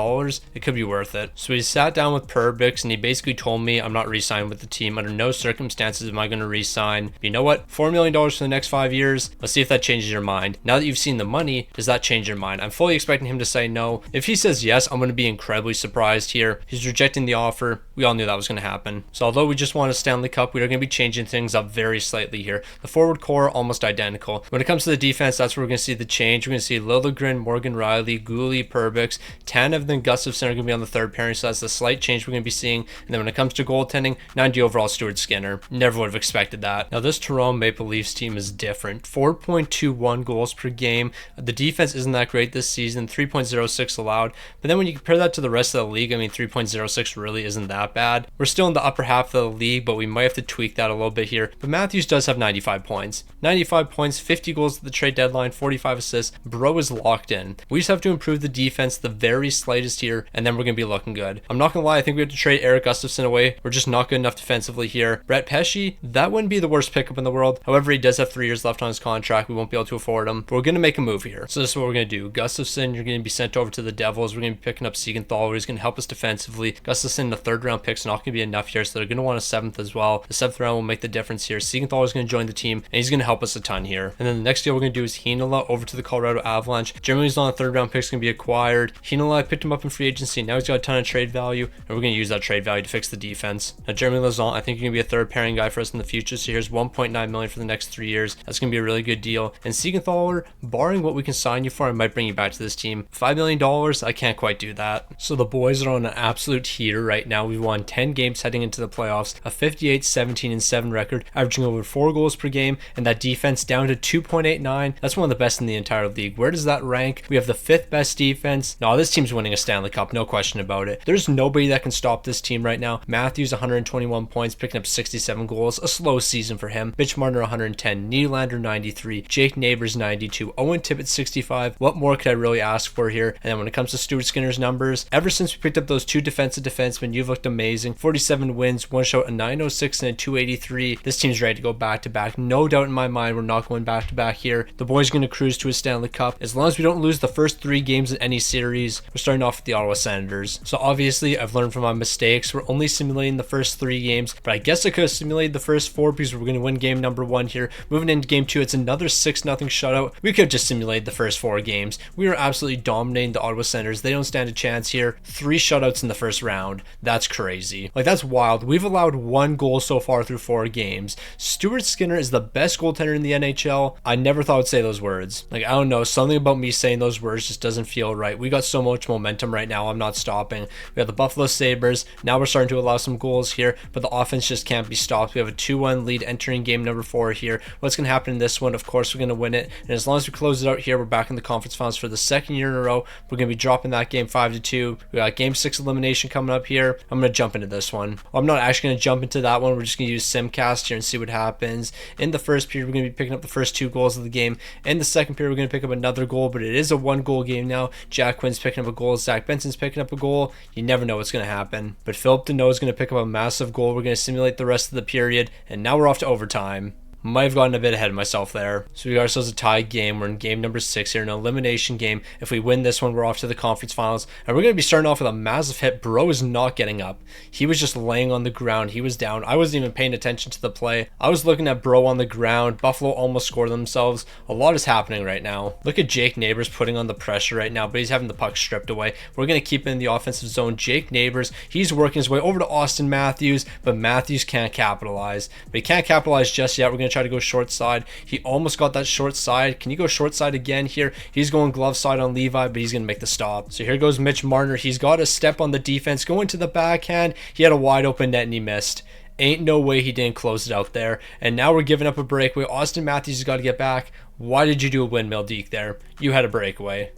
it could be worth it. So we sat down with Perbix and he basically told me I'm not re-signing with the team. Under no circumstances am I going to re-sign. You know what? $4 million for the next 5 years. Let's see if that changes your mind. Now that you've seen the money, does that change your mind? I'm fully expecting him to say no. If he says yes, I'm going to be incredibly surprised here. He's rejecting the offer. We all knew that was going to happen. So although we just won a Stanley Cup, we are going to be changing things up very slightly here. The forward core almost identical. When it comes to the defense, that's where we're going to see the change. We're going to see Liljegren, Morgan Riley, Gooley, Perbix, Tanev, and Gustafsson are going to be on the third pairing. So that's the slight change we're going to be seeing. And then when it comes to goaltending, 90 overall Stuart Skinner. Never would have expected that. Now this Toronto Maple Leafs team is different. 4.21 goals per game. The defense isn't that great this season. 3.06 allowed. But then when you compare that to the rest of the league, I mean 3.06 really isn't that bad. We're still in the upper half of the league, but we might have to tweak that a little bit here. But Matthews does have 95 points. 95 points, 50 goals at the trade deadline, 45 assists. Bro is locked in. We just have to improve the defense the very slightest here, and then we're going to be looking good. I'm not going to lie, I think we have to trade Eric Gustafsson away. We're just not good enough defensively here. Brett Pesce, that wouldn't be the worst pickup in the world. However, he does have 3 years left on his contract. We won't be able to afford him, but we're going to make a move here. So this is what we're going to do. Gustafsson, you're going to be sent over to the Devils. We're going to be picking up Siegenthaler. He's going to help us defensively. Gustafsson, the 3rd round pick's not going to be enough here, so they're going to want a 7th as well. The 7th round will make the difference here. Siegenthaler is going to join the team, and he's going to help us a ton here. And then the next deal we're going to do is Heinola over to the Colorado Avalanche. Germany's on a 3rd round pick's going to be acquired. Heinola, I picked him up in free agency. Now he's got a ton of trade value, and we're going to use that trade value to fix the defense. Now Jeremy Lauzon, I think you're going to be a 3rd pairing guy for us in the future, so here's $1.9 million for the next 3 years. That's going to be a really good deal. And Siegenthaler, barring what we can sign you for, I might bring you back to this team. $5 million, I can't quite do that. So the boys are on an absolute heater right now. We've won 10 games heading into the playoffs, a 58-17-7 record, averaging over 4 goals per game, and that defense down to 2.89. That's one of the best in the entire league. Where does that rank? We have the 5th best defense. No, this team's winning a Stanley Cup, no question about it. There's nobody that can stop this team right now. Matthews, 121 points, picking up 67 goals. A slow season for him. Mitch Marner, 110. Nylander, 93. Jake Neighbors, 92. Owen Tippett, 65. What more could I really ask for here? And then when it comes to Stuart Skinner's numbers, ever since we picked up those 2 defensive defensemen, you've looked amazing. 47 wins, 1 shot, a 906 and a 283. This team's ready to go back to back. No doubt in my mind we're not going back to back here. The boys going to cruise to a Stanley Cup. As long as we don't lose the first 3 games in any series, we're starting off with the Ottawa Senators. So obviously I've learned from my mistakes. We're only simulating the first 3 games, but I guess I could have simulated the first 4 because we're going to win game number 1 here. Moving into game 2, it's another 6-0 shutout. We could have just simulated the first 4 games. We were absolutely dominating the Ottawa Senators. They don't stand a chance here. 3 shutouts in the first round. That's crazy. Like, that's wild. We've allowed 1 goal so far through 4 games. Stuart Skinner is the best goaltender in the NHL. I never thought I'd say those words. Like, I don't know, something about me saying those words just doesn't feel right. We got so much momentum right now. I'm not stopping. We have the Buffalo Sabres. Now we're starting to allow some goals here, but the offense just can't be stopped. We have a 2-1 lead entering game number 4 here. What's going to happen in this one? Of course, we're going to win it. And as long as we close it out here, we're back in the conference finals for the 2nd year in a row. We're going to be dropping that game 5-2. We got game 6 elimination coming up here. I'm going to jump into this one. Well, I'm not actually going to jump into that one. We're just going to use Simcast here and see what happens. In the first period, we're going to be picking up the first 2 goals of the game. In the second period, we're going to pick up another goal, but it is a 1-goal game now. Jack Quinn's picking up a goal. Zach Benson's picking up a goal. You never know what's going to happen. But Philip Deneau is going to pick up a massive goal. We're going to simulate the rest of the period, and now we're off to overtime. Might have gotten a bit ahead of myself there. So we got ourselves a tied game. We're in game number 6 here, an elimination game. If we win this one, we're off to the conference finals. And we're going to be starting off with a massive hit. Bro is not getting up. He was just laying on the ground. He was down. I wasn't even paying attention to the play. I was looking at Bro on the ground. Buffalo almost scored themselves. A lot is happening right now. Look at Jake Neighbors putting on the pressure right now, but he's having the puck stripped away. We're going to keep it in the offensive zone. Jake Neighbors, he's working his way over to Austin Matthews, but Matthews can't capitalize. But he can't capitalize just yet. We're going to try to go short side. He almost got that short side. Can you go short side again here? He's going glove side on Levi, but he's going to make the stop. So here goes Mitch Marner. He's got a step on the defense, going to the backhand. He had a wide open net and he missed. Ain't no way he didn't close it out there. And now we're giving up a breakaway. Austin Matthews has got to get back. Why did you do a windmill deke there? You had a breakaway.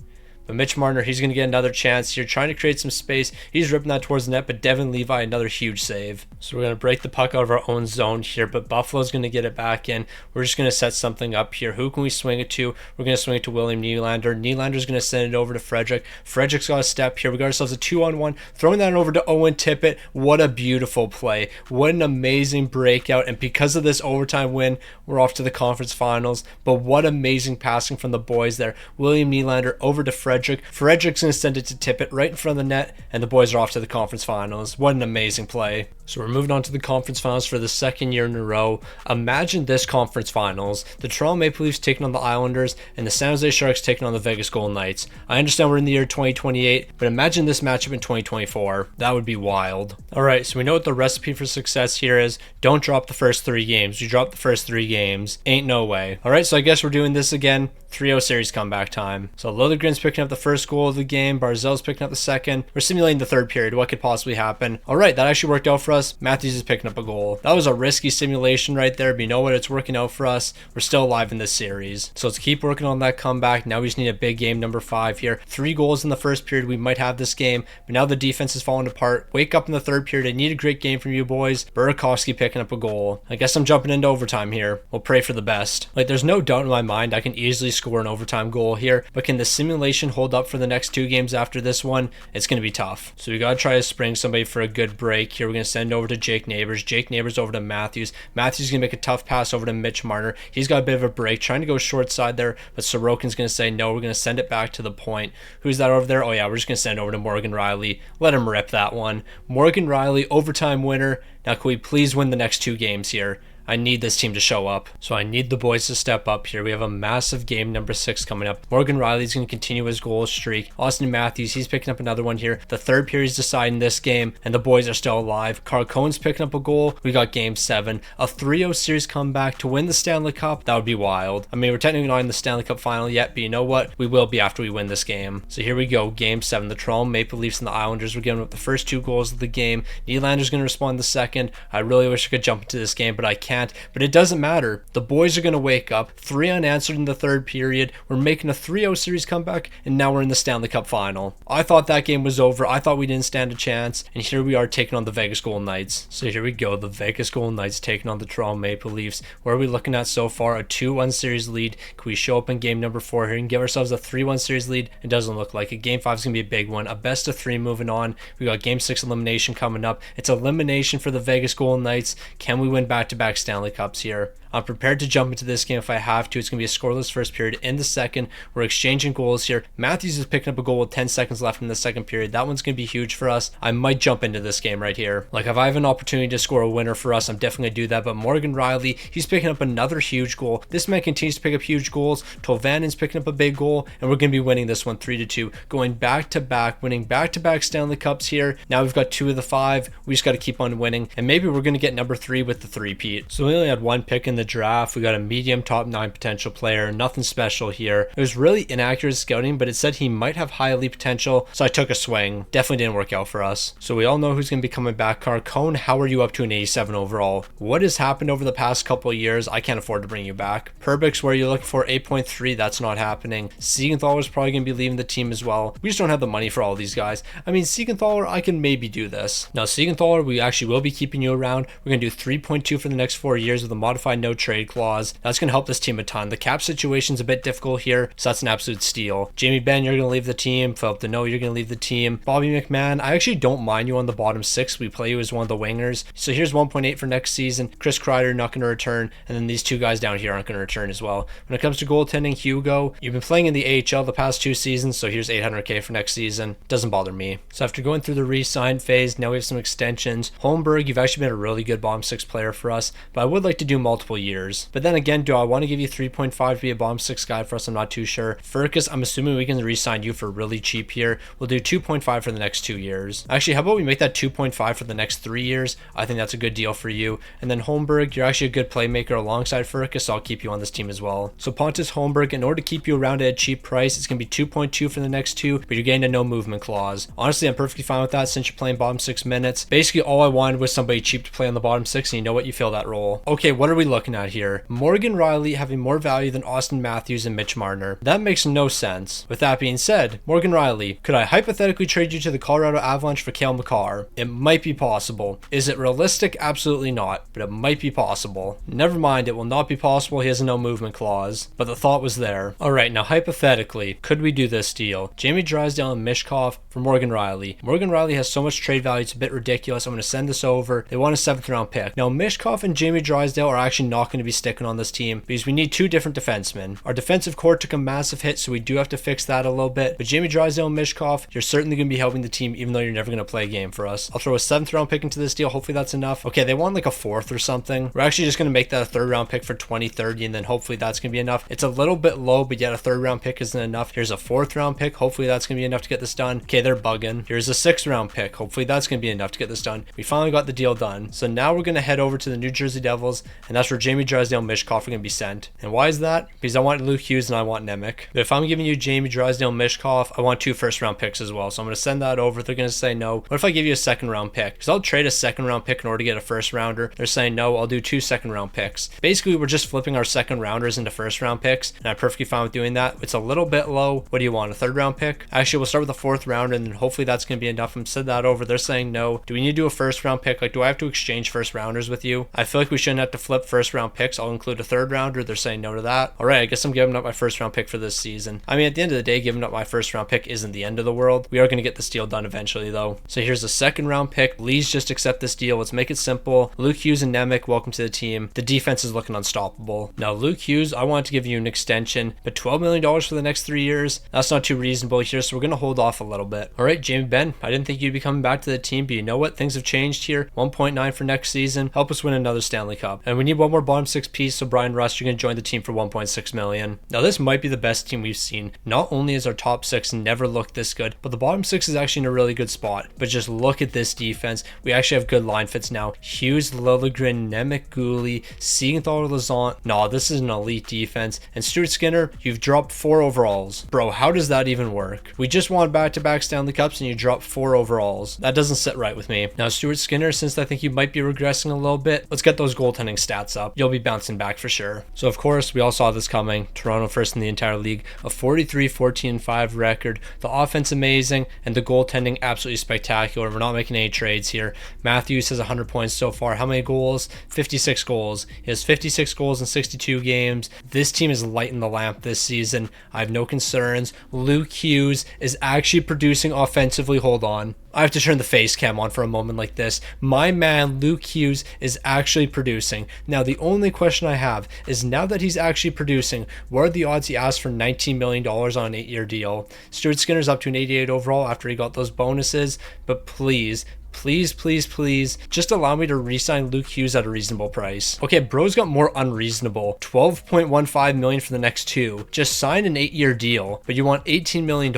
But Mitch Marner, he's going to get another chance here, trying to create some space. He's ripping that towards the net, but Devin Levi, another huge save. So we're going to break the puck out of our own zone here, but Buffalo's going to get it back in. We're just going to set something up here. Who can we swing it to? We're going to swing it to William Nylander. Nylander's going to send it over to Frederick. Frederick's got a step here. We got ourselves a 2-on-1, throwing that over to Owen Tippett. What a beautiful play. What an amazing breakout. And because of this overtime win, we're off to the conference finals. But what amazing passing from the boys there. William Nylander over to Frederick. Frederick's going to send it to Tippett right in front of the net, and the boys are off to the conference finals. What an amazing play. So we're moving on to the conference finals for the second year in a row. Imagine this conference finals. The Toronto Maple Leafs taking on the Islanders and the San Jose Sharks taking on the Vegas Golden Knights. I understand we're in the year 2028, but imagine this matchup in 2024. That would be wild. Alright, so we know what the recipe for success here is. Don't drop the first 3 games. You drop the first 3 games. Ain't no way. Alright, so I guess we're doing this again. 3-0 series comeback time. So Liljegren's picking up the first goal of the game. Barzell's picking up the second. We're simulating the third period. What could possibly happen? Alright, that actually worked out for us. Matthews is picking up a goal. That was a risky simulation right there, but you know what? It's working out for us. We're still alive in this series. So let's keep working on that comeback. Now we just need a big game number 5 here. 3 goals in the first period. We might have this game, but now the defense is falling apart. Wake up in the third period. I need a great game from you boys. Burakovsky picking up a goal. I guess I'm jumping into overtime here. We'll pray for the best. Like, there's no doubt in my mind I can easily score an overtime goal here, but can the simulation hold up for the next 2 games after this one? It's going to be tough. So we got to try to spring somebody for a good break here. We're going to send over to Jake Neighbors. Jake Neighbors over to Matthews. Matthews is going to make a tough pass over to Mitch Marner. He's got a bit of a break, trying to go short side there, but Sorokin's going to say no. We're going to send it back to the point. Who's that over there? Oh yeah, we're just going to send it over to Morgan Riley. Let him rip that one. Morgan Riley, overtime winner. Now can we please win the next 2 games here? I need this team to show up. So I need the boys to step up here. We have a massive game number 6 coming up. Morgan Riley's going to continue his goal streak. Austin Matthews, he's picking up another one here. The third period's deciding this game, and the boys are still alive. Carl Cohen's picking up a goal. We got game 7. A 3-0 series comeback to win the Stanley Cup. That would be wild. I mean, we're technically not in the Stanley Cup final yet, but you know what? We will be after we win this game. So here we go. Game 7. The Toronto Maple Leafs and the Islanders were giving up the first 2 goals of the game. Nylander's going to respond the second. I really wish I could jump into this game, but I can't. But it doesn't matter. The boys are going to wake up. 3 unanswered in the third period. We're making a 3-0 series comeback, and now we're in the Stanley Cup final. I thought that game was over. I thought we didn't stand a chance, and here we are taking on the Vegas Golden Knights. So here we go. The Vegas Golden Knights taking on the Toronto Maple Leafs. What are we looking at so far? A 2-1 series lead. Can we show up in game number 4 here and give ourselves a 3-1 series lead? It doesn't look like it. Game 5 is going to be a big one. A best of 3 moving on. We got game 6 elimination coming up. It's elimination for the Vegas Golden Knights. Can we win back-to-back Stanley Cups here? I'm prepared to jump into this game if I have to. It's going to be a scoreless first period. In the second, we're exchanging goals here. Matthews is picking up a goal with 10 seconds left in the second period. That one's going to be huge for us. I might jump into this game right here. Like, if I have an opportunity to score a winner for us, I'm definitely going to do that. But Morgan Riley, he's picking up another huge goal. This man continues to pick up huge goals. Tolvanen's picking up a big goal, and we're going to be winning this one 3-2. Going back-to-back, winning back-to-back Stanley Cups here. Now we've got 2 of the 5. We just got to keep on winning, and maybe we're going to get number 3 with the 3-peat. So we only had 1 pick in the draft. We got a medium top 9 potential player. Nothing special here. It was really inaccurate scouting, but it said he might have high elite potential, so I took a swing. Definitely didn't work out for us. So we all know who's going to be coming back. Carcone, how are you up to an 87 overall? What has happened over the past couple of years? I can't afford to bring you back. Perbix, where you're looking for 8.3, that's not happening. Siegenthaler's probably going to be leaving the team as well. We just don't have the money for all these guys. I mean, Siegenthaler, I can maybe do this. Now, Siegenthaler, we actually will be keeping you around. We're going to do 3.2 for the next 4 years with a modified no trade clause. That's going to help this team a ton. The cap situation's a bit difficult here, so that's an absolute steal. Jamie Benn, you're going to leave the team. Philip Deneau, you're going to leave the team. Bobby McMahon, I actually don't mind you on the bottom 6. We play you as one of the wingers. So here's 1.8 for next season. Chris Kreider not going to return, and then these 2 guys down here aren't going to return as well. When it comes to goaltending, Hugo, you've been playing in the AHL the past 2 seasons, so here's $800K for next season. Doesn't bother me. So after going through the re-sign phase, now we have some extensions. Holmberg, you've actually been a really good bottom 6 player for us, but I would like to do multiple years. But then again, do I want to give you 3.5 to be a bottom 6 guy for us? I'm not too sure. Furcus, I'm assuming we can re-sign you for really cheap here. We'll do 2.5 for the next 2 years. Actually, how about we make that 2.5 for the next 3 years? I think that's a good deal for you. And then Holmberg, you're actually a good playmaker alongside Furcus, so I'll keep you on this team as well. So Pontus Holmberg, in order to keep you around at a cheap price, it's going to be 2.2 for the next 2, but you're getting a no movement clause. Honestly, I'm perfectly fine with that since you're playing bottom 6 minutes. Basically, all I wanted was somebody cheap to play on the bottom 6, and you know what? You fill that role. Okay, what are we looking looking at here? Morgan Riley having more value than Austin Matthews and Mitch Marner. That makes no sense. With that being said, Morgan Riley, could I hypothetically trade you to the Colorado Avalanche for Cale Makar? It might be possible. Is it realistic? Absolutely not, but it might be possible. Never mind, it will not be possible. He has a no movement clause, but the thought was there. Alright, now hypothetically, could we do this deal? Jamie Drysdale and Mishkov for Morgan Riley. Morgan Riley has so much trade value, it's a bit ridiculous. I'm going to send this over. They want a 7th round pick. Now, Mishkov and Jamie Drysdale are actually not going to be sticking on this team because we need 2 different defensemen. Our defensive core took a massive hit, so we do have to fix that a little bit. But Jamie Drysdale and Mishkov, you're certainly going to be helping the team, even though you're never going to play a game for us. I'll throw a 7th round pick into this deal. Hopefully that's enough. Okay, they want like a 4th or something. We're actually just going to make that a 3rd round pick for 2030, and then hopefully that's going to be enough. It's a little bit low, but yet a 3rd round pick isn't enough. Here's a 4th round pick. Hopefully that's going to be enough to get this done. Okay, they're bugging. Here's a 6th round pick. Hopefully that's going to be enough to get this done. We finally got the deal done. So now we're going to head over to the New Jersey Devils, and that's where Jamie Drysdale and Mishkov are going to be sent. And why is that? Because I want Luke Hughes and I want Nemec. But if I'm giving you Jamie Drysdale and Mishkov, I want 2 1st round picks as well. So I'm going to send that over. They're going to say no. What if I give you a 2nd round pick? Because I'll trade a 2nd round pick in order to get a 1st rounder. They're saying no, I'll do 2 2nd round picks. Basically, we're just flipping our 2nd rounders into 1st round picks, and I'm perfectly fine with doing that. It's a little bit low. What do you want, a 3rd round pick? Actually, we'll start with a 4th rounder, and then hopefully that's going to be enough. I'm send that over. They're saying no. Do we need to do a 1st round pick? Like, do I have to exchange 1st rounders with you? I feel like we shouldn't have to flip 1st round picks. I'll include a 3rd rounder. They're saying no to that. All right, I guess I'm giving up my 1st round pick for this season. I mean, at the end of the day, giving up my 1st round pick isn't the end of the world. We are going to get this deal done eventually, though. So here's a 2nd round pick. Please just accept this deal. Let's make it simple. Luke Hughes and Nemec, welcome to the team. The defense is looking unstoppable. Now, Luke Hughes, I want to give you an extension, but $12 million for the next 3 years, that's not too reasonable here, so we're going to hold off a little bit. All right, Jamie Benn, I didn't think you'd be coming back to the team, but you know what? Things have changed here. 1.9 for next season. Help us win another Stanley Cup. And we need one more bottom 6 piece, so Brian Rust, you're going to join the team for $1.6 million. Now, this might be the best team we've seen. Not only has our top 6 never looked this good, but the bottom 6 is actually in a really good spot. But just look at this defense. We actually have good line fits now. Hughes, Liljegren, Nemec, Gooley, Siegenthaler, Lazant. Nah, this is an elite defense. And Stuart Skinner, you've dropped 4 overalls. Bro, how does that even work? We just won back-to-back Stanley Cups and you dropped 4 overalls. That doesn't sit right with me. Now, Stuart Skinner, since I think you might be regressing a little bit, let's get those goaltending stats up. You'll be bouncing back for sure. So, of course, we all saw this coming. Toronto first in the entire league. A 43-14-5 record. The offense amazing, and the goaltending absolutely spectacular. We're not making any trades here. Matthews has 100 points so far. How many goals? 56 goals. He has 56 goals in 62 games. This team is lighting the lamp this season. I have no concerns. Luke Hughes is actually producing offensively. Hold on. I have to turn the face cam on for a moment like this. My man, Luke Hughes, is actually producing. Now, the only question I have is, now that he's actually producing, what are the odds he asked for $19 million on an 8-year deal? Stuart Skinner's up to an 88 overall after he got those bonuses, but please, just allow me to re-sign Luke Hughes at a reasonable price. Okay, bro's got more unreasonable. $12.15 million for the next 2. Just sign an 8-year deal, but you want $18 million.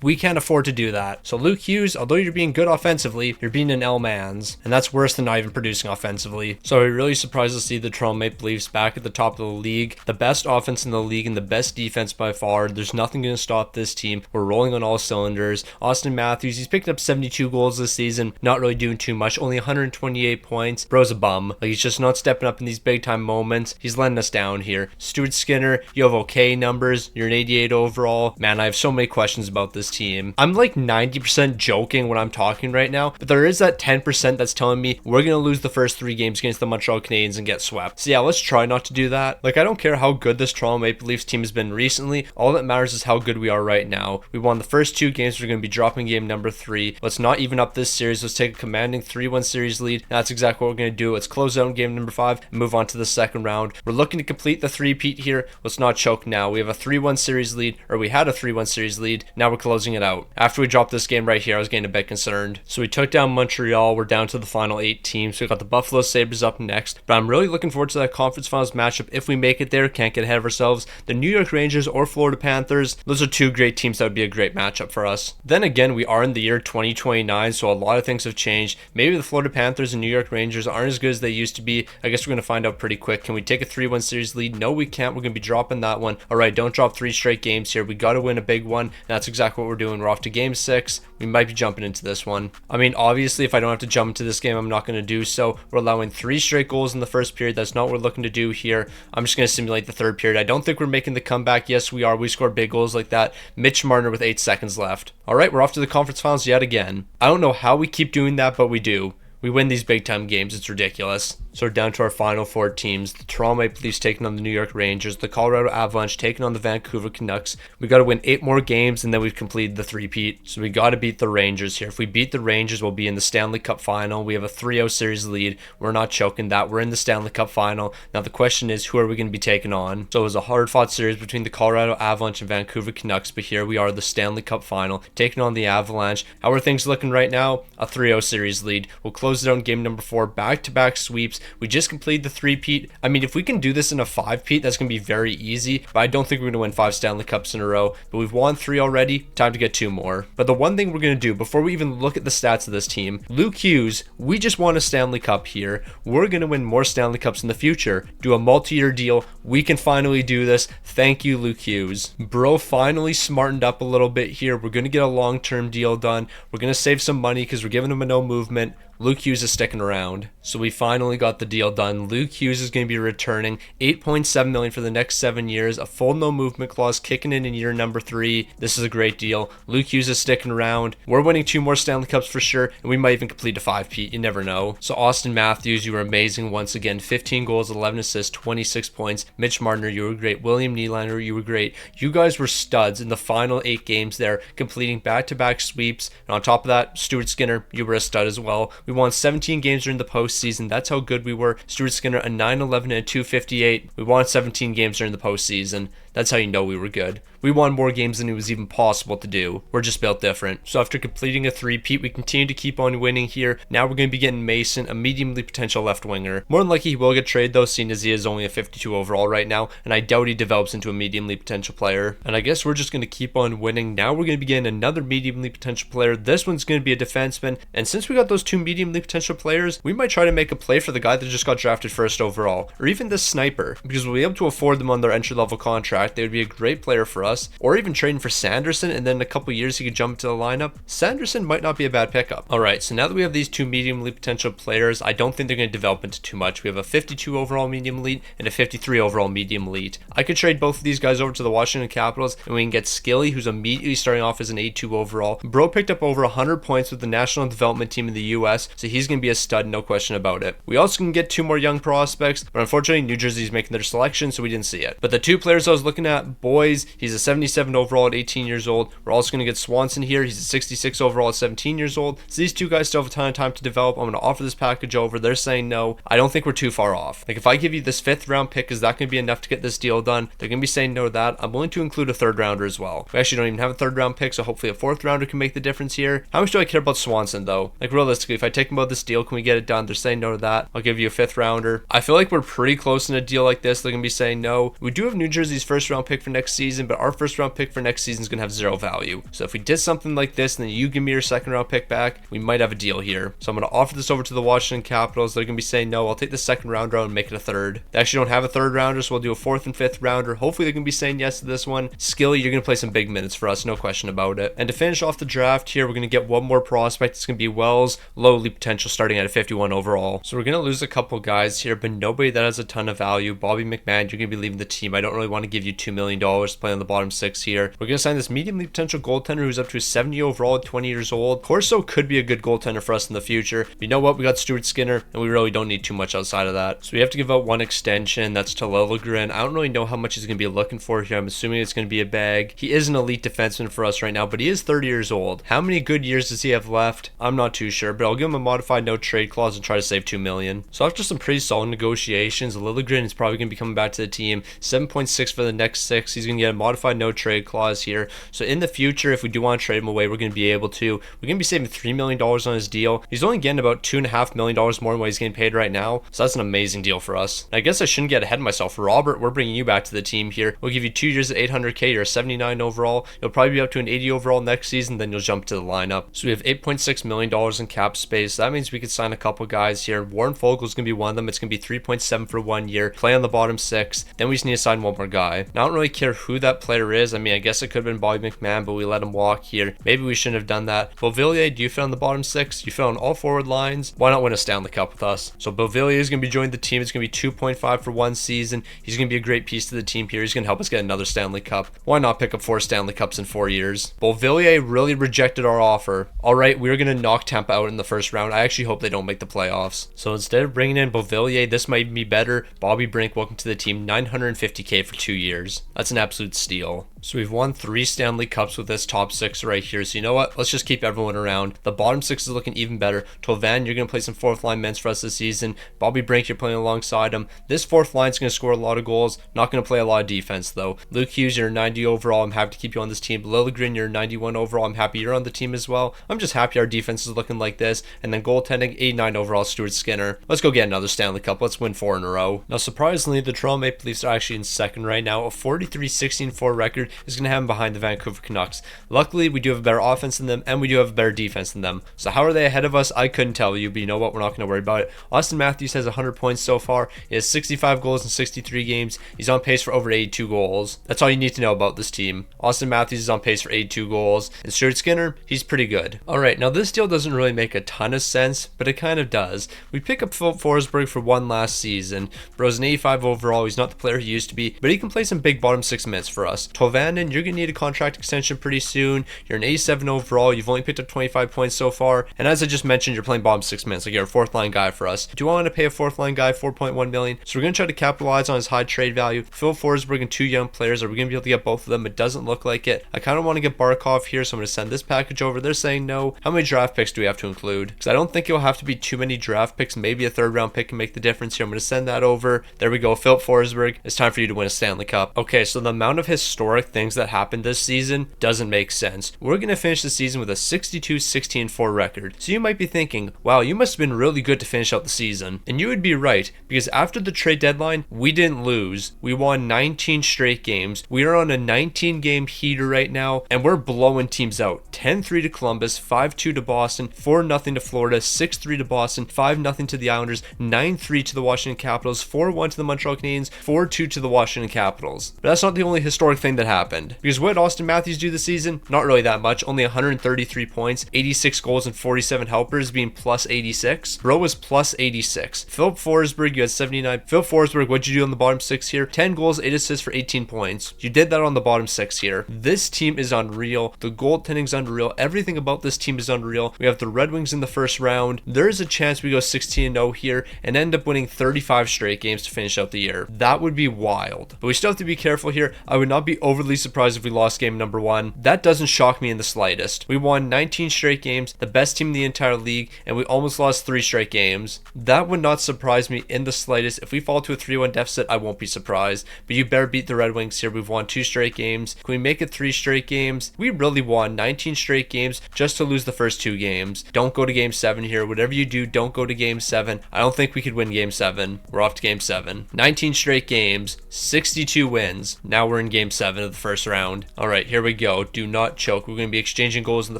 We can't afford to do that. So Luke Hughes, although you're being good offensively, you're being an L-mans, and that's worse than not even producing offensively. So I'm really surprised to see the Toronto Maple Leafs back at the top of the league. The best offense in the league and the best defense by far. There's nothing going to stop this team. We're rolling on all cylinders. Austin Matthews, he's picked up 72 goals this season. Not really doing too much, only 128 points. Bro's a bum. Like, he's just not stepping up in these big time moments. He's letting us down here. Stuart Skinner, you have okay numbers. You're an 88 overall. Man, I have so many questions about this team. I'm like 90% joking when I'm talking right now, but there is that 10% that's telling me we're gonna lose the first 3 games against the Montreal Canadiens and get swept. So yeah, let's try not to do that. Like, I don't care how good this Toronto Maple Leafs team has been recently. All that matters is how good we are right now. We won the first 2 games. We're gonna be dropping game number 3. Let's not even up this series. Let's take a commanding 3-1 series lead. That's exactly what we're going to do. Let's close out in game number 5 and move on to the 2nd round. We're looking to complete the 3-peat here. Let's not choke now. We have a 3-1 series lead, or we had a 3-1 series lead. Now we're closing it out. After we dropped this game right here, I was getting a bit concerned. So we took down Montreal. We're down to the final 8 teams. We got the Buffalo Sabres up next, but I'm really looking forward to that conference finals matchup if we make it there. Can't get ahead of ourselves. The New York Rangers or Florida Panthers, those are 2 great teams that would be a great matchup for us. Then again, we are in the year 2029, so a lot of things have have changed. Maybe the Florida Panthers and New York Rangers aren't as good as they used to be. I guess we're going to find out pretty quick. Can we take a 3-1 series lead? No, we can't. We're going to be dropping that one. All right, don't drop 3 straight games here. We got to win a big one. And that's exactly what we're doing. We're off to game 6. We might be jumping into this one. I mean, obviously, if I don't have to jump into this game, I'm not going to do so. We're allowing 3 straight goals in the first period. That's not what we're looking to do here. I'm just going to simulate the third period. I don't think we're making the comeback. Yes, we are. We scored big goals like that. Mitch Marner with 8 seconds left. All right, we're off to the conference finals yet again. I don't know how we keep doing that, but we do. We win these big time games. It's ridiculous. So we're down to our final 4 teams. The Toronto Maple Leafs taking on the New York Rangers. The Colorado Avalanche taking on the Vancouver Canucks. We got to win 8 more games and then we've completed the three-peat. So we got to beat the Rangers here. If we beat the Rangers, we'll be in the Stanley Cup final. We have a 3-0 series lead. We're not choking that. We're in the Stanley Cup final. Now the question is, who are we going to be taking on? So it was a hard-fought series between the Colorado Avalanche and Vancouver Canucks, but here we are, the Stanley Cup final, taking on the Avalanche. How are things looking right now? A 3-0 series lead. We'll close it out in game number 4. Back-to-back sweeps. We just completed the 3-peat. I mean, if we can do this in a 5-peat, that's going to be very easy, but I don't think we're going to win 5 Stanley Cups in a row. But we've won 3 already. Time to get 2 more. But the one thing we're going to do before we even look at the stats of this team, Luke Hughes, we just won a Stanley Cup here. We're going to win more Stanley Cups in the future. Do a multi-year deal. We can finally do this. Thank you, Luke Hughes. Bro finally smartened up a little bit here. We're going to get a long-term deal done. We're going to save some money because we're giving him a no movement. Luke Hughes is sticking around. So we finally got the deal done. Luke Hughes is going to be returning $8.7 million for the next 7 years. A full no movement clause kicking in year number 3. This is a great deal. Luke Hughes is sticking around. We're winning 2 more Stanley Cups for sure, and we might even complete a 5-peat. You never know. So Austin Matthews, you were amazing once again. 15 goals, 11 assists, 26 points. Mitch Marner, you were great. William Nylander, you were great. You guys were studs in the final 8 games there, completing back-to-back sweeps. And on top of that, Stuart Skinner, you were a stud as well. We won 17 games during the postseason. That's how good we were. Stuart Skinner, a 9-11 and a 258. We won 17 games during the postseason. That's how you know we were good. We won more games than it was even possible to do. We're just built different. So after completing a 3-peat, we continue to keep on winning here. Now we're going to be getting Mason, a medium-elite potential left winger. More than likely he will get traded though, seeing as he is only a 52 overall right now, and I doubt he develops into a medium-elite potential player. And I guess we're just going to keep on winning. Now we're going to be getting another medium-elite potential player. This one's going to be a defenseman, and since we got those 2 medium-elite potential players, we might try to make a play for the guy that just got drafted 1st overall, or even this sniper, because we'll be able to afford them on their entry-level contract. They would be a great player for us, or even trading for Sanderson, and then in a couple years he could jump into the lineup. Sanderson might not be a bad pickup. Alright, so now that we have these 2 medium elite potential players, I don't think they're going to develop into too much. We have a 52 overall medium elite and a 53 overall medium elite. I could trade both of these guys over to the Washington Capitals, and we can get Skilly, who's immediately starting off as an 82 overall. Bro picked up over 100 points with the national development team in the US, so he's going to be a stud, no question about it. We also can get 2 more young prospects, but unfortunately New Jersey's making their selection, so we didn't see it. But the 2 players I was looking at, boys, he's a 77 overall at 18 years old. We're also going to get Swanson here. He's a 66 overall at 17 years old. So these 2 guys still have a ton of time to develop. I'm going to offer this package over. They're saying no. I don't think we're too far off. Like if I give you this 5th round pick, is that going to be enough to get this deal done? They're going to be saying no to that. I'm willing to include a 3rd rounder as well. We actually don't even have a 3rd round pick, so hopefully a 4th rounder can make the difference here. How much do I care about Swanson though? Like realistically, if I take him out this deal, can we get it done? They're saying no to that. I'll give you a 5th rounder. I feel like we're pretty close in a deal like this. They're going to be saying no. We do have New Jersey's 1st round pick for next season, but our 1st round pick for next season is going to have 0 value. So if we did something like this and then you give me your 2nd round pick back, we might have a deal here. So I'm going to offer this over to the Washington Capitals. They're going to be saying no. I'll take the 2nd round and make it a 3rd. They actually don't have a 3rd rounder, so we'll do a 4th and 5th rounder. Hopefully they're going to be saying yes to this one. Skilly, you're going to play some big minutes for us, no question about it. And to finish off the draft here, we're going to get 1 more prospect. It's going to be Wells, low elite potential starting at a 51 overall. So we're going to lose a couple guys here, but nobody that has a ton of value. Bobby McMahon, you're going to be leaving the team. I don't really want to give you $2 million to play on the bottom 6 here. We're going to sign this medium elite potential goaltender who's up to a 70 overall at 20 years old. Corso could be a good goaltender for us in the future. But you know what? We got Stuart Skinner, and we really don't need too much outside of that. So we have to give out 1 extension. That's to Liljegren. I don't really know how much he's going to be looking for here. I'm assuming it's going to be a bag. He is an elite defenseman for us right now, but he is 30 years old. How many good years does he have left? I'm not too sure, but I'll give him a modified no trade clause and try to save $2 million. So after some pretty solid negotiations, Liljegren is probably going to be coming back to the team. 7.6 for the next 6. He's going to get a modified specified no trade clause here. So in the future, if we do want to trade him away, we're going to be able to. We're going to be saving $3 million on his deal. He's only getting about $2.5 million more than what he's getting paid right now. So that's an amazing deal for us. And I guess I shouldn't get ahead of myself. Robert, we're bringing you back to the team here. We'll give you 2 years at $800K. You're a 79 overall. You'll probably be up to an 80 overall next season. Then you'll jump to the lineup. So we have $8.6 million in cap space. That means we could sign a couple guys here. Warren Fogel's going to be one of them. It's going to be 3.7 for 1 year. Play on the bottom 6. Then we just need to sign one more guy. Now, I don't really care who that player is. I mean, I guess it could have been Bobby McMahon, but we let him walk here. Maybe we shouldn't have done that. Beauvillier, do you fit on the bottom 6? You fit on all forward lines. Why not win a Stanley Cup with us? So Beauvillier is going to be joining the team. It's going to be 2.5 for 1 season. He's going to be a great piece to the team here. He's going to help us get another Stanley Cup. Why not pick up 4 Stanley Cups in 4 years? Beauvillier really rejected our offer. All right, we're going to knock Tampa out in the first round. I actually hope they don't make the playoffs. So instead of bringing in Beauvillier, this might be better. Bobby Brink, welcome to the team. $950K for 2 years. That's an absolute steal. So we've won 3 Stanley Cups with this top 6 right here. So you know what? Let's just keep everyone around. The bottom 6 is looking even better. Tolvan, you're going to play some 4th line minutes for us this season. Bobby Brink, you're playing alongside him. This 4th line is going to score a lot of goals. Not going to play a lot of defense though. Luke Hughes, you're 90 overall. I'm happy to keep you on this team. Liljegren, you're 91 overall. I'm happy you're on the team as well. I'm just happy our defense is looking like this. And then goaltending, 89 overall, Stuart Skinner. Let's go get another Stanley Cup. Let's win 4 in a row. Now surprisingly, the Toronto Maple Leafs are actually in second right now. A 43-16-4 record is going to have them behind the Vancouver Canucks. Luckily, we do have a better offense than them, and we do have a better defense than them. So how are they ahead of us? I couldn't tell you, but you know what? We're not going to worry about it. Austin Matthews has 100 points so far. He has 65 goals in 63 games. He's on pace for over 82 goals. That's all you need to know about this team. Austin Matthews is on pace for 82 goals. And Stuart Skinner, he's pretty good. All right, now this deal doesn't really make a ton of sense, but it kind of does. We pick up Philip Forsberg for 1 last season. Bro's an 85 overall. He's not the player he used to be, but he can play some big bottom 6 minutes for us. Tolvanen, you're going to need a contract extension pretty soon. You're an 87 overall. You've only picked up 25 points so far. And as I just mentioned, you're playing bottom 6 minutes. Like you're a 4th line guy for us. Do I want to pay a 4th line guy $4.1 million? So we're going to try to capitalize on his high trade value. Phil Forsberg and 2 young players. Are we going to be able to get both of them? It doesn't look like it. I kind of want to get Barkov here, so I'm going to send this package over. They're saying no. How many draft picks do we have to include? Because I don't think it'll have to be too many draft picks. Maybe a 3rd round pick can make the difference here. I'm going to send that over. There we go. Philip Forsberg. It's time for you to win a Stanley Cup. Okay, so the amount of historic things that happened this season doesn't make sense. We're going to finish the season with a 62-16-4 record. So you might be thinking, wow, you must have been really good to finish out the season. And you would be right, because after the trade deadline, we didn't lose. We won 19 straight games. We are on a 19-game heater right now, and we're blowing teams out. 10-3 to Columbus, 5-2 to Boston, 4-0 to Florida, 6-3 to Boston, 5-0 to the Islanders, 9-3 to the Washington Capitals, 4-1 to the Montreal Canadiens, 4-2 to the Washington Capitals. But that's not the only historic thing that happened. Because what did Austin Matthews do this season? Not really that much. Only 133 points, 86 goals and 47 helpers, being plus 86. Bro was plus 86. Philip Forsberg, you had 79. Philip Forsberg, what'd you do on the bottom 6 here? 10 goals, 8 assists for 18 points. You did that on the bottom 6 here. This team is unreal. The goaltending's unreal. Everything about this team is unreal. We have the Red Wings in the first round. There's a chance we go 16-0 here and end up winning 35 straight games to finish out the year. That would be wild. But we still have to be careful here. I would not be overly surprised if we lost game number 1. That doesn't shock me in the slightest. We won 19 straight games, the best team in the entire league, and we almost lost 3 straight games. That would not surprise me in the slightest. If we fall to a 3-1 deficit, I won't be surprised. But you better beat the Red Wings here. We've won 2 straight games. Can we make it 3 straight games? We really won 19 straight games just to lose the first 2 games. Don't go to game 7 here. Whatever you do, don't go to game 7. I don't think we could win game 7. We're off to game 7. 19 straight games, 62 wins. Now we're in game 7 of the first round. All right, here we go. Do not choke. We're going to be exchanging goals in the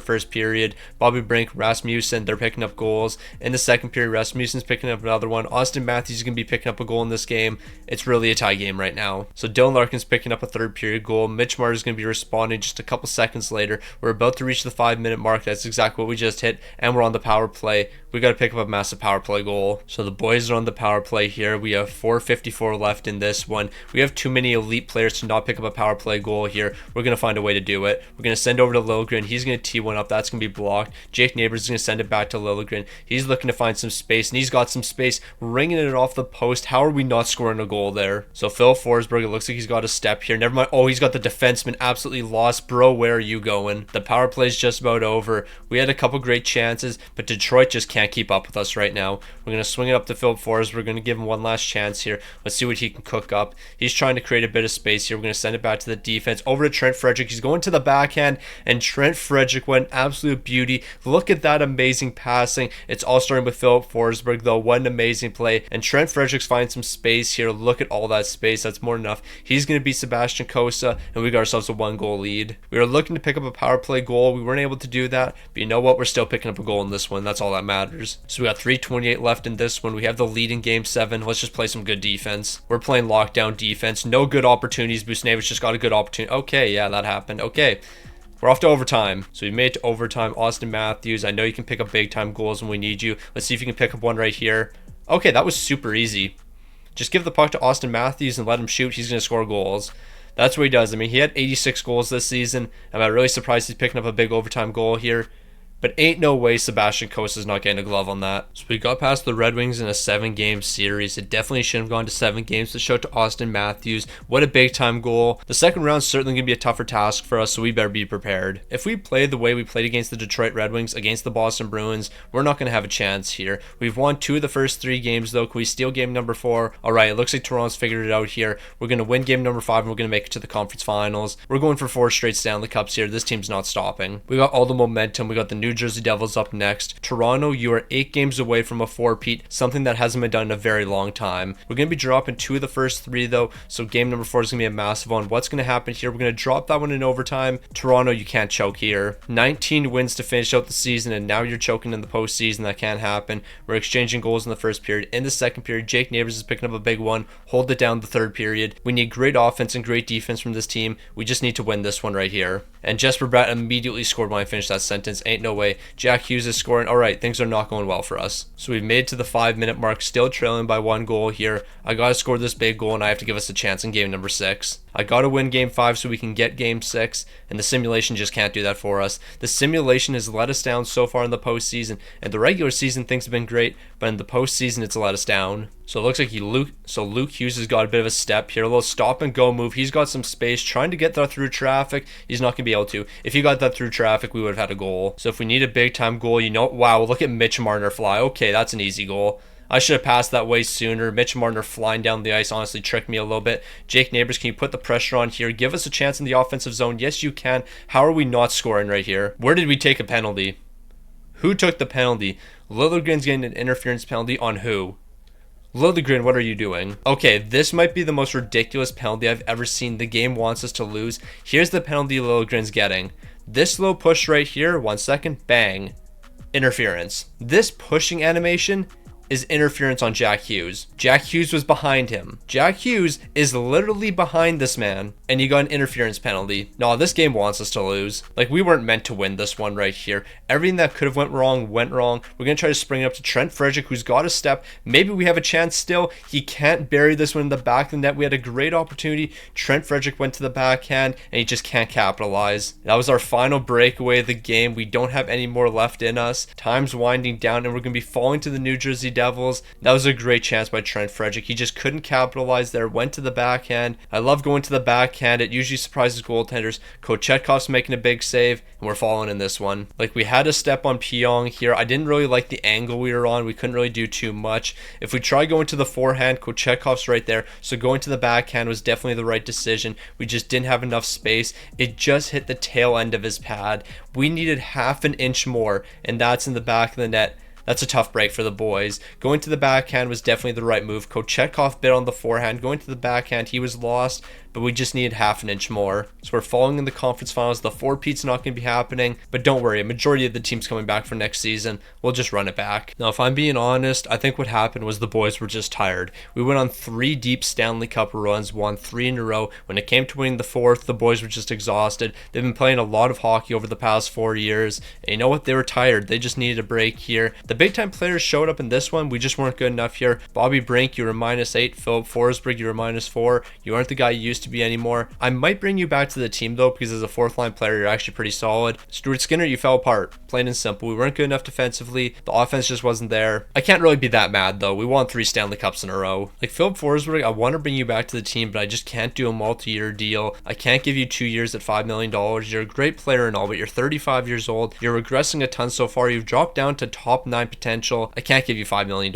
first period. Bobby Brink, Rasmussen, they're picking up goals. In the second period, Rasmussen's picking up another one. Austin Matthews is going to be picking up a goal in this game. It's really a tie game right now. So Dylan Larkin's picking up a 3rd period goal. Mitch Marner is going to be responding just a couple seconds later. We're about to reach the 5-minute mark. That's exactly what we just hit. And we're on the power play. We got to pick up a massive power play goal. So the boys are on the power play here. We have 4:54 left in this one. We have too many elite players to not pick up a power play goal here. We're going to find a way to do it. We're going to send over to Liljegren. He's going to tee one up. That's going to be blocked. Jake Neighbors is going to send it back to Liljegren. He's looking to find some space, and he's got some space, ringing it off the post. How are we not scoring a goal there? So Phil Forsberg, it looks like he's got a step here. Never mind. Oh, he's got the defenseman absolutely lost. Bro, where are you going? The power play is just about over. We had a couple great chances, but Detroit just can't keep up with us right now. We're going to swing it up to Phil Forsberg. We're going to give him one last chance here. Let's see what he can cook up. He's trying to create a bit of space here. We're going to send it back back to the defense. Over to Trent Frederick. He's going to the backhand, and Trent Frederick went absolute beauty. Look at that amazing passing. It's all starting with Filip Forsberg, though. What an amazing play. And Trent Frederick's finding some space here. Look at all that space. That's more than enough. He's going to beat Sebastian Cossa, and we got ourselves a 1-goal lead. We were looking to pick up a power play goal. We weren't able to do that, but you know what? We're still picking up a goal in this one. That's all that matters. So we got 3:28 left in this one. We have the lead in game 7. Let's just play some good defense. We're playing lockdown defense. No good opportunities. Buchnevich just got a good opportunity. Okay, yeah, that happened. Okay. We're off to overtime. So we made it to overtime. Austin Matthews, I know you can pick up big time goals when we need you. Let's see if you can pick up one right here. Okay, that was super easy. Just give the puck to Austin Matthews and let him shoot. He's going to score goals. That's what he does. I mean, he had 86 goals this season. I'm really surprised he's picking up a big overtime goal here. But ain't no way Sebastian Cossa is not getting a glove on that. So we got past the Red Wings in a 7-game series. It definitely shouldn't have gone to 7 games to show to Austin Matthews. What a big time goal. The second round's certainly going to be a tougher task for us, so we better be prepared. If we play the way we played against the Detroit Red Wings, against the Boston Bruins, we're not going to have a chance here. We've won 2 of the first 3 games, though. Can we steal game number 4? All right, it looks like Toronto's figured it out here. We're going to win game number 5, and we're going to make it to the conference finals. We're going for 4 straight Stanley Cups here. This team's not stopping. We got all the momentum. We got the New Jersey Devils up next. Toronto, you are 8 games away from a 4-peat, something that hasn't been done in a very long time. We're going to be dropping 2 of the first 3, though, so game number 4 is going to be a massive one. What's going to happen here? We're going to drop that one in overtime. Toronto, you can't choke here. 19 wins to finish out the season, and now you're choking in the postseason. That can't happen. We're exchanging goals in the first period. In the second period, Jake Neighbors is picking up a big one. Hold it down the third period. We need great offense and great defense from this team. We just need to win this one right here. And Jesper Bratt immediately scored when I finished that sentence. Ain't no way. Jack Hughes is scoring. All right, things are not going well for us. So we've made to the 5-minute mark, still trailing by 1 goal here. I got to score this big goal, and I have to give us a chance in game number 6. I got to win game 5 so we can get game 6, and the simulation just can't do that for us. The simulation has let us down so far in the postseason, and the regular season things have been great, but in the postseason it's let us down. So it looks like Luke Hughes has got a bit of a step here, a little stop and go move. He's got some space, trying to get that through traffic. He's not going to be able to. If he got that through traffic, we would have had a goal. So if we need a big time goal, you know, wow, look at Mitch Marner fly. Okay, that's an easy goal. I should have passed that way sooner. Mitch Marner flying down the ice honestly tricked me a little bit. Jake Neighbors, can you put the pressure on here? Give us a chance in the offensive zone. Yes, you can. How are we not scoring right here? Where did we take a penalty? Who took the penalty? Liljegren's getting an interference penalty on who? Liljegren, what are you doing? Okay, this might be the most ridiculous penalty I've ever seen. The game wants us to lose. Here's the penalty Liljegren's getting. This little push right here, 1 second, bang. Interference. This pushing animation is interference on Jack Hughes. Jack Hughes was behind him. Jack Hughes is literally behind this man, and you got an interference penalty. No, this game wants us to lose. Like, we weren't meant to win this one right here. Everything that could have went wrong, went wrong. We're going to try to spring it up to Trent Frederick, who's got a step. Maybe we have a chance still. He can't bury this one in the back of the net. We had a great opportunity. Trent Frederick went to the backhand, and he just can't capitalize. That was our final breakaway of the game. We don't have any more left in us. Time's winding down, and we're going to be falling to the New Jersey Devils. That was a great chance by Trent Frederick. He just couldn't capitalize there. Went to the backhand. I love going to the backhand. It usually surprises goaltenders. Kochetkov's making a big save, and we're falling in this one. Like, we had a step on Pyong here. I didn't really like the angle we were on. We couldn't really do too much. If we try going to the forehand, Kochetkov's right there. So going to the backhand was definitely the right decision. We just didn't have enough space. It just hit the tail end of his pad. We needed half an inch more, and that's in the back of the net. That's a tough break for the boys. Going to the backhand was definitely the right move. Kochetkov bit on the forehand. Going to the backhand, he was lost, but we just needed half an inch more. So we're falling in the conference finals. The 4-peat's not going to be happening, but don't worry, a majority of the team's coming back for next season. We'll just run it back. Now, if I'm being honest, I think what happened was the boys were just tired. We went on 3 deep Stanley Cup runs, won 3 in a row. When it came to winning the 4th, the boys were just exhausted. They've been playing a lot of hockey over the past 4 years, and you know what? They were tired. They just needed a break here. The big-time players showed up in this one. We just weren't good enough here. Bobby Brink, you were -8. Filip Forsberg, you were -4. You aren't the guy you used to be anymore. I might bring you back to the team, though, because as a 4th-line player, you're actually pretty solid. Stuart Skinner, you fell apart. Plain and simple. We weren't good enough defensively. The offense just wasn't there. I can't really be that mad, though. We won 3 Stanley Cups in a row. Like, Filip Forsberg, I want to bring you back to the team, but I just can't do a multi-year deal. I can't give you 2 years at $5 million. You're a great player and all, but you're 35 years old. You're regressing a ton so far. You've dropped down to top 9 potential. I can't give you $5 million.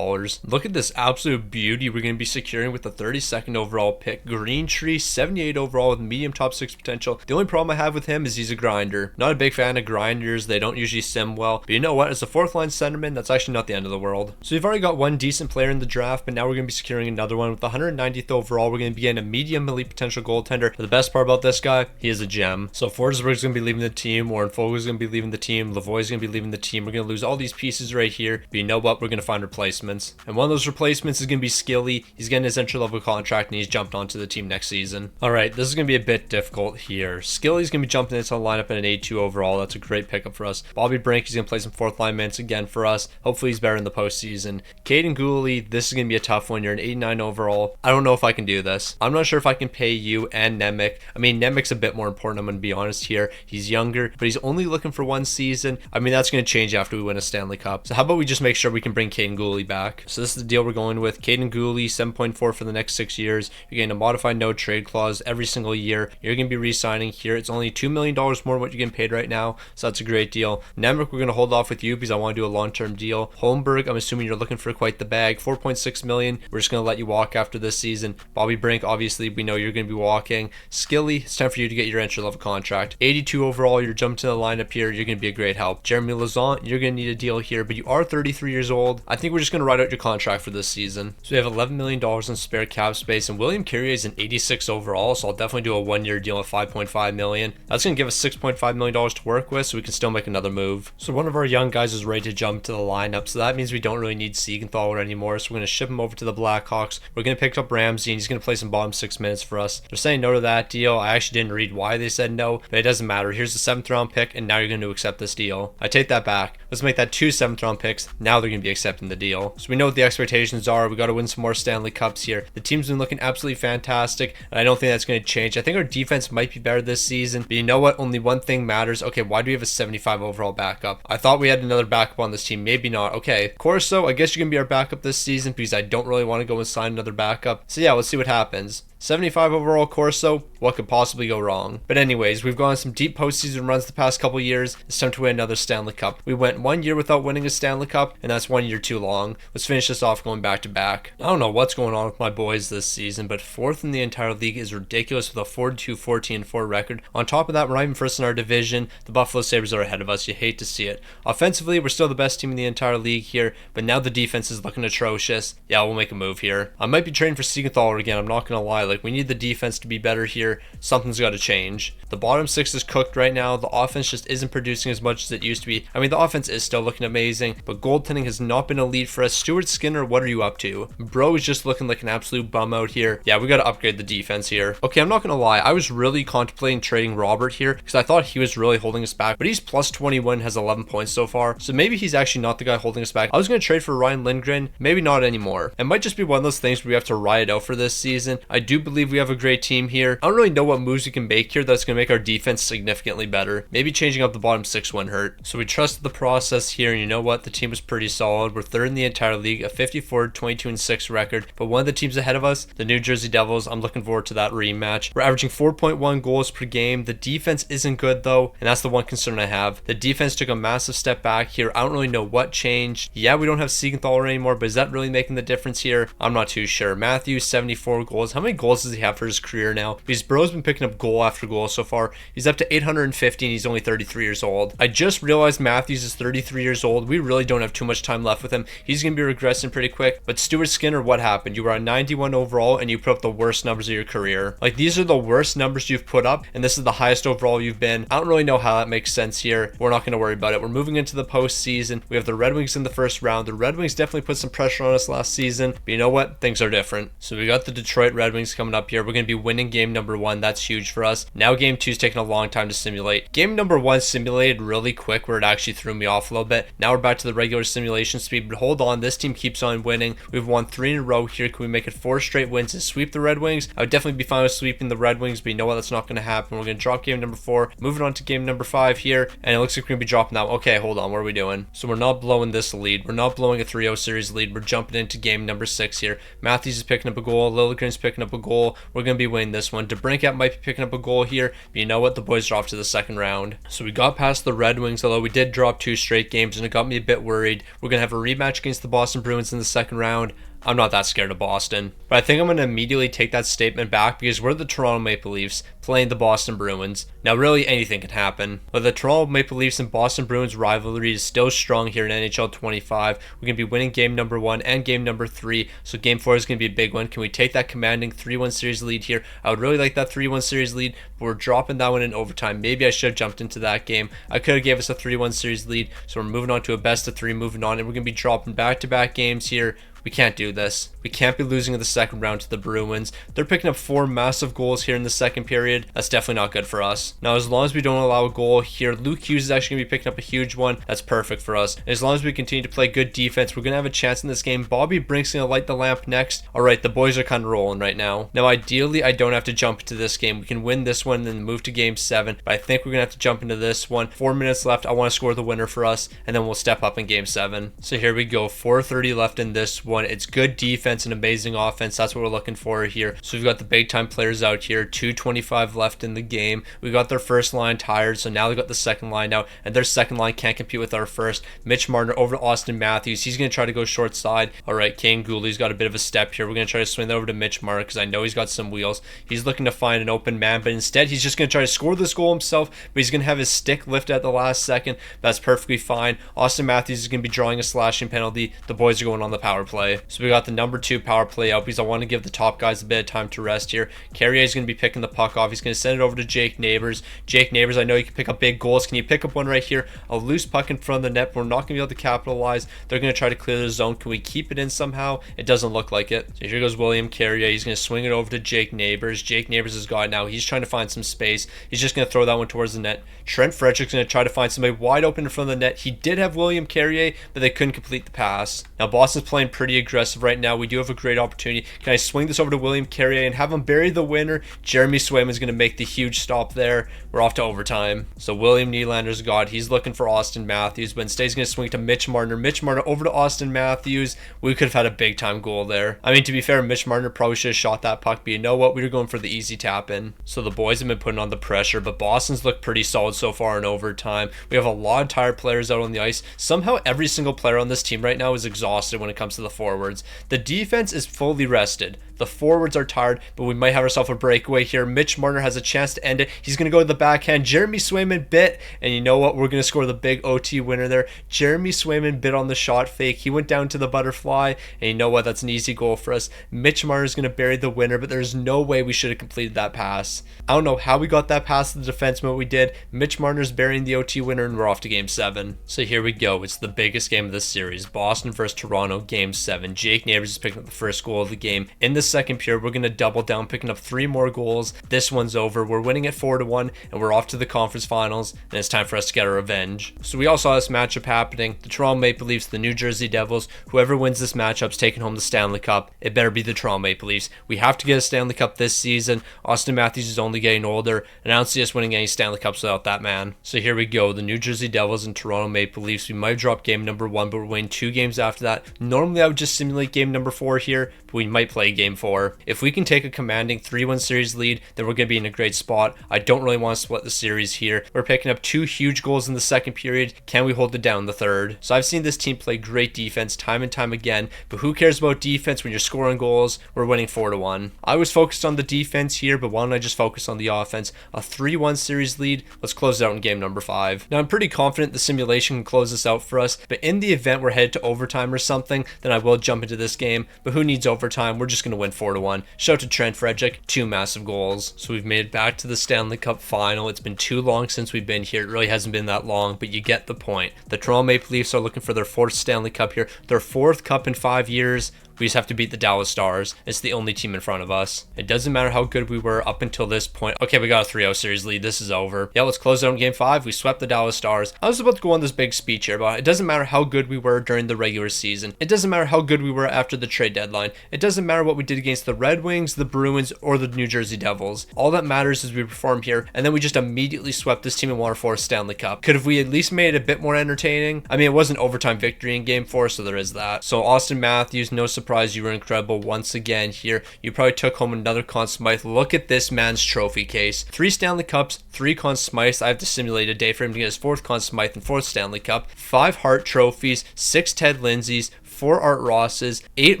Look at this absolute beauty we're going to be securing with the 32nd overall pick. Green Tree 78 overall with medium top 6 potential. The only problem I have with him is he's a grinder. Not a big fan of grinders. They don't usually sim well. But you know what? As a 4th line centerman, that's actually not the end of the world. So we've already got one decent player in the draft, but now we're going to be securing another one. With 190th overall, we're going to be getting a medium elite potential goaltender. But the best part about this guy, he is a gem. So Forsberg's going to be leaving the team. Warren Fogel's going to be leaving the team. Lavoie's going to be leaving the team. We're going to lose all these pieces right here. But you know what? We're going to find replacements. And one of those replacements is going to be Skilly. He's getting his entry level contract and he's jumped onto the team next season. Alright, this is going to be a bit difficult here. Skilly's going to be jumping into the lineup in an 82 overall. That's a great pickup for us. Bobby Brink, he's going to play some 4th line minutes again for us. Hopefully he's better in the postseason. Caden Gooley, this is going to be a tough one. You're an 89 overall. I don't know if I can do this. I'm not sure if I can pay you and Nemec. I mean, Nemec's a bit more important, I'm going to be honest here. He's younger, but he's only looking for one season. I mean, that's going to change after we win a Stanley Cup. So how about we just make sure we can bring Caden Gooley back? So this is the deal we're going with. Caden Gooley, 7.4 for the next 6 years. You're getting a modified no trade clause every single year. You're going to be re-signing here. It's only $2 million more than what you're getting paid right now. So that's a great deal. Nemec, we're going to hold off with you because I want to do a long-term deal. Holmberg, I'm assuming you're looking for quite the bag. $4.6 million. We're just going to let you walk after this season. Bobby Brink, obviously, we know you're going to be walking. Skilly, it's time for you to get your entry-level contract. 82 overall, you're jumping to the lineup here. You're going to be a great help. Jeremy Lauzon, you're going to need a deal here, but you are 33 years old. I think we're just going to write out your contract for this season. So we have $11 million in spare cap space, and William Carrier is an 86 overall, so I'll definitely do a 1-year deal at $5.5 million. That's going to give us $6.5 million to work with, so we can still make another move. So one of our young guys is ready to jump to the lineup, so that means we don't really need Siegenthaler anymore, so we're going to ship him over to the Blackhawks. We're going to pick up Ramsey, and he's going to play some bottom 6 minutes for us. They're saying no to that deal. I actually didn't read why they said no, but it doesn't matter. Here's the 7th round pick, and now you're going to accept this deal. I take that back. Let's make that 2 7th round picks. Now they're going to be accepting the deal. So we know what the expectations are. We got to win some more Stanley Cups here. The team's been looking absolutely fantastic, and I don't think that's going to change. I think our defense might be better this season, but you know what? Only one thing matters. Okay, why do we have a 75 overall backup? I thought we had another backup on this team. Maybe not. Okay, Corso, I guess you're going to be our backup this season because I don't really want to go and sign another backup. So yeah, let's see what happens. 75 overall Corso, what could possibly go wrong? But anyways, we've gone some deep postseason runs the past couple years. It's time to win another Stanley Cup. We went 1 year without winning a Stanley Cup, and that's 1 year too long. Let's finish this off going back to back. I don't know what's going on with my boys this season, but 4th in the entire league is ridiculous with a 4-2, 14-4 record. On top of that, we're not even first in our division. The Buffalo Sabres are ahead of us. You hate to see it. Offensively, we're still the best team in the entire league here, but now the defense is looking atrocious. Yeah, we'll make a move here. I might be trading for Siegenthaler again. I'm not going to lie. We need the defense to be better here. Something's got to change. The bottom 6 is cooked right now. The offense just isn't producing as much as it used to be. I mean, the offense is still looking amazing, but goaltending has not been a lead for us. Stuart Skinner, what are you up to? Bro is just looking like an absolute bum out here. Yeah, we got to upgrade the defense here. Okay, I'm not going to lie. I was really contemplating trading Robert here because I thought he was really holding us back, but he's plus 21, has 11 points so far. So maybe he's actually not the guy holding us back. I was going to trade for Ryan Lindgren. Maybe not anymore. It might just be one of those things where we have to ride it out for this season. I do believe we have a great team here. I don't really know what moves we can make here that's going to make our defense significantly better. Maybe changing up the bottom 6 wouldn't hurt. So we trusted the process here, and you know what? The team was pretty solid. We're 3rd in the entire league, a 54, 22-6 record. But one of the teams ahead of us, the New Jersey Devils, I'm looking forward to that rematch. We're averaging 4.1 goals per game. The defense isn't good though, and that's the one concern I have. The defense took a massive step back here. I don't really know what changed. Yeah, we don't have Siegenthaler anymore, but is that really making the difference here? I'm not too sure. Matthews, 74 goals. How many goals does he have for his career now? Because Bro's been picking up goal after goal so far. He's up to 850 and he's only 33 years old. I just realized Matthews is 33 years old. We really don't have too much time left with him. He's going to be regressing pretty quick. But Stuart Skinner, what happened? You were a 91 overall and you put up the worst numbers of your career. These are the worst numbers you've put up, and this is the highest overall you've been. I don't really know how that makes sense here. We're not going to worry about it. We're moving into the postseason. We have the Red Wings in the first round. The Red Wings definitely put some pressure on us last season, but you know what? Things are different. So we got the Detroit Red Wings coming up here. We're going to be winning game number 1. That's huge for us. Now game 2 is taking a long time to simulate. Game number 1 simulated really quick where it actually threw me off a little bit. Now we're back to the regular simulation speed, but hold on. This team keeps on winning. We've won 3 in a row here. Can we make it 4 straight wins and sweep the Red Wings? I would definitely be fine with sweeping the Red Wings, but you know what? That's not going to happen. We're going to drop game number 4, moving on to game number 5 here, and it looks like we're going to be dropping that. Okay, hold on. What are we doing? So we're not blowing this lead. We're not blowing a 3-0 series lead. We're jumping into game number 6 here. Matthews is picking up a goal. Liljegren's picking up a goal. We're going to be winning this one. DeBrincat might be picking up a goal here, but you know what? The boys are off to the second round. So we got past the Red Wings, although we did drop 2 straight games, and it got me a bit worried. We're going to have a rematch against the Boston Bruins in the second round. I'm not that scared of Boston. But I think I'm going to immediately take that statement back because we're the Toronto Maple Leafs playing the Boston Bruins. Now, really, anything can happen. But the Toronto Maple Leafs and Boston Bruins rivalry is still strong here in NHL 25. We're going to be winning game number 1 and game number 3. So game 4 is going to be a big one. Can we take that commanding 3-1 series lead here? I would really like that 3-1 series lead, but we're dropping that one in overtime. Maybe I should have jumped into that game. I could have gave us a 3-1 series lead. So we're moving on to a best of 3, moving on, and we're going to be dropping back-to-back games here. We can't do this. We can't be losing in the second round to the Bruins. They're picking up 4 massive goals here in the second period. That's definitely not good for us. Now, as long as we don't allow a goal here, Luke Hughes is actually going to be picking up a huge one. That's perfect for us. And as long as we continue to play good defense, we're going to have a chance in this game. Bobby Brink's going to light the lamp next. All right, the boys are kind of rolling right now. Now, ideally, I don't have to jump into this game. We can win this one and then move to game 7. But I think we're going to have to jump into this one. 4 minutes left. I want to score the winner for us. And then we'll step up in game 7. So here we go. 4:30 left in this one. It's good defense and amazing offense. That's what we're looking for here. So we've got the big time players out here. 2:25 left in the game. We got their first line tired, so now we got the second line out, and their second line can't compete with our first. Mitch Marner over to Austin Matthews. He's going to try to go short side. All right, Kane Gooley's got a bit of a step here. We're going to try to swing that over to Mitch Marner because I know he's got some wheels. He's looking to find an open man, but instead he's just going to try to score this goal himself, but he's going to have his stick lifted at the last second. That's perfectly fine. Austin Matthews is going to be drawing a slashing penalty. The boys are going on the power play. So we got the number 2 power play out because I want to give the top guys a bit of time to rest here. Carrier is going to be picking the puck off. He's going to send it over to Jake Neighbors. Jake Neighbors, I know you can pick up big goals. Can you pick up one right here? A loose puck in front of the net, but we're not going to be able to capitalize. They're going to try to clear the zone. Can we keep it in somehow? It doesn't look like it. So here goes William Carrier. He's going to swing it over to Jake Neighbors. Jake Neighbors has got it now. He's trying to find some space. He's just going to throw that one towards the net. Trent Frederick's going to try to find somebody wide open in front of the net. He did have William Carrier, but they couldn't complete the pass. Now, Boston's playing pretty aggressive right now. We do have a great opportunity. Can I swing this over to William Carrier and have him bury the winner? Jeremy Swayman's going to make the huge stop there. We're off to overtime. So William Nylander's got. He's looking for Austin Matthews, but instead he's going to swing to Mitch Marner. Mitch Marner over to Austin Matthews. We could have had a big time goal there. I mean, to be fair, Mitch Marner probably should have shot that puck, but you know what? We were going for the easy tap in. So the boys have been putting on the pressure, but Boston's looked pretty solid so far in overtime. We have a lot of tired players out on the ice. Somehow every single player on this team right now is exhausted when it comes to the forwards. The defense is fully rested. The forwards are tired, but we might have ourselves a breakaway here. Mitch Marner has a chance to end it. He's going to go to the backhand. Jeremy Swayman bit, and you know what? We're going to score the big OT winner there. Jeremy Swayman bit on the shot fake. He went down to the butterfly, and you know what? That's an easy goal for us. Mitch Marner is going to bury the winner, but there's no way we should have completed that pass. I don't know how we got that pass to the defenseman, but we did. Mitch Marner's burying the OT winner, and we're off to game 7. So here we go. It's the biggest game of this series. Boston versus Toronto, game 7. Jake Neighbors is picking up the first goal of the game. In the second period, we're going to double down, picking up 3 more goals. This one's over. We're winning it 4-1, and we're off to the conference finals, and it's time for us to get our revenge. So we all saw this matchup happening. The Toronto Maple Leafs, the New Jersey Devils. Whoever wins this matchup's taking home the Stanley Cup. It better be the Toronto Maple Leafs. We have to get a Stanley Cup this season. Austin Matthews is only getting older, and I don't see us winning any Stanley Cups without that man. So here we go. The New Jersey Devils and Toronto Maple Leafs. We might drop game number 1, but we're winning 2 games after that. Normally, I would just simulate game number 4 here, but we might play game 4. If we can take a commanding 3-1 series lead, then we're going to be in a great spot. I don't really want to split the series here. We're picking up 2 huge goals in the second period. Can we hold it down in the third? So I've seen this team play great defense time and time again, but who cares about defense when you're scoring goals? We're winning 4-1. I was focused on the defense here, but why don't I just focus on the offense? A 3-1 series lead. Let's close it out in game number 5. Now I'm pretty confident the simulation can close this out for us, but in the event we're headed to overtime or something, then I will jump into this game. But who needs overtime? We're just going to win 4-1. Shout out to Trent Frederick, 2 massive goals. So we've made it back to the Stanley Cup final. It's been too long since we've been here. It really hasn't been that long, but you get the point. The Toronto Maple Leafs are looking for their 4th Stanley Cup here, their 4th cup in 5 years. We just have to beat the Dallas Stars. It's the only team in front of us. It doesn't matter how good we were up until this point. Okay, we got a 3-0 series lead. This is over. Yeah, let's close out in game 5. We swept the Dallas Stars. I was about to go on this big speech here, but it doesn't matter how good we were during the regular season. It doesn't matter how good we were after the trade deadline. It doesn't matter what we did against the Red Wings, the Bruins, or the New Jersey Devils. All that matters is we perform here, and then we just immediately swept this team and won our 4th Stanley Cup. Could have we at least made it a bit more entertaining? I mean, it was an overtime victory in game 4, so there is that. So Austin Matthews, no surprise, you were incredible once again here. You probably took home another Conn Smythe. Look at this man's trophy case. 3 Stanley Cups, 3 Conn Smythes. I have to simulate a day for him to get his 4th Conn Smythe and 4th Stanley Cup. 5 Hart trophies, 6 Ted Lindsays, 4 Art Rosses, 8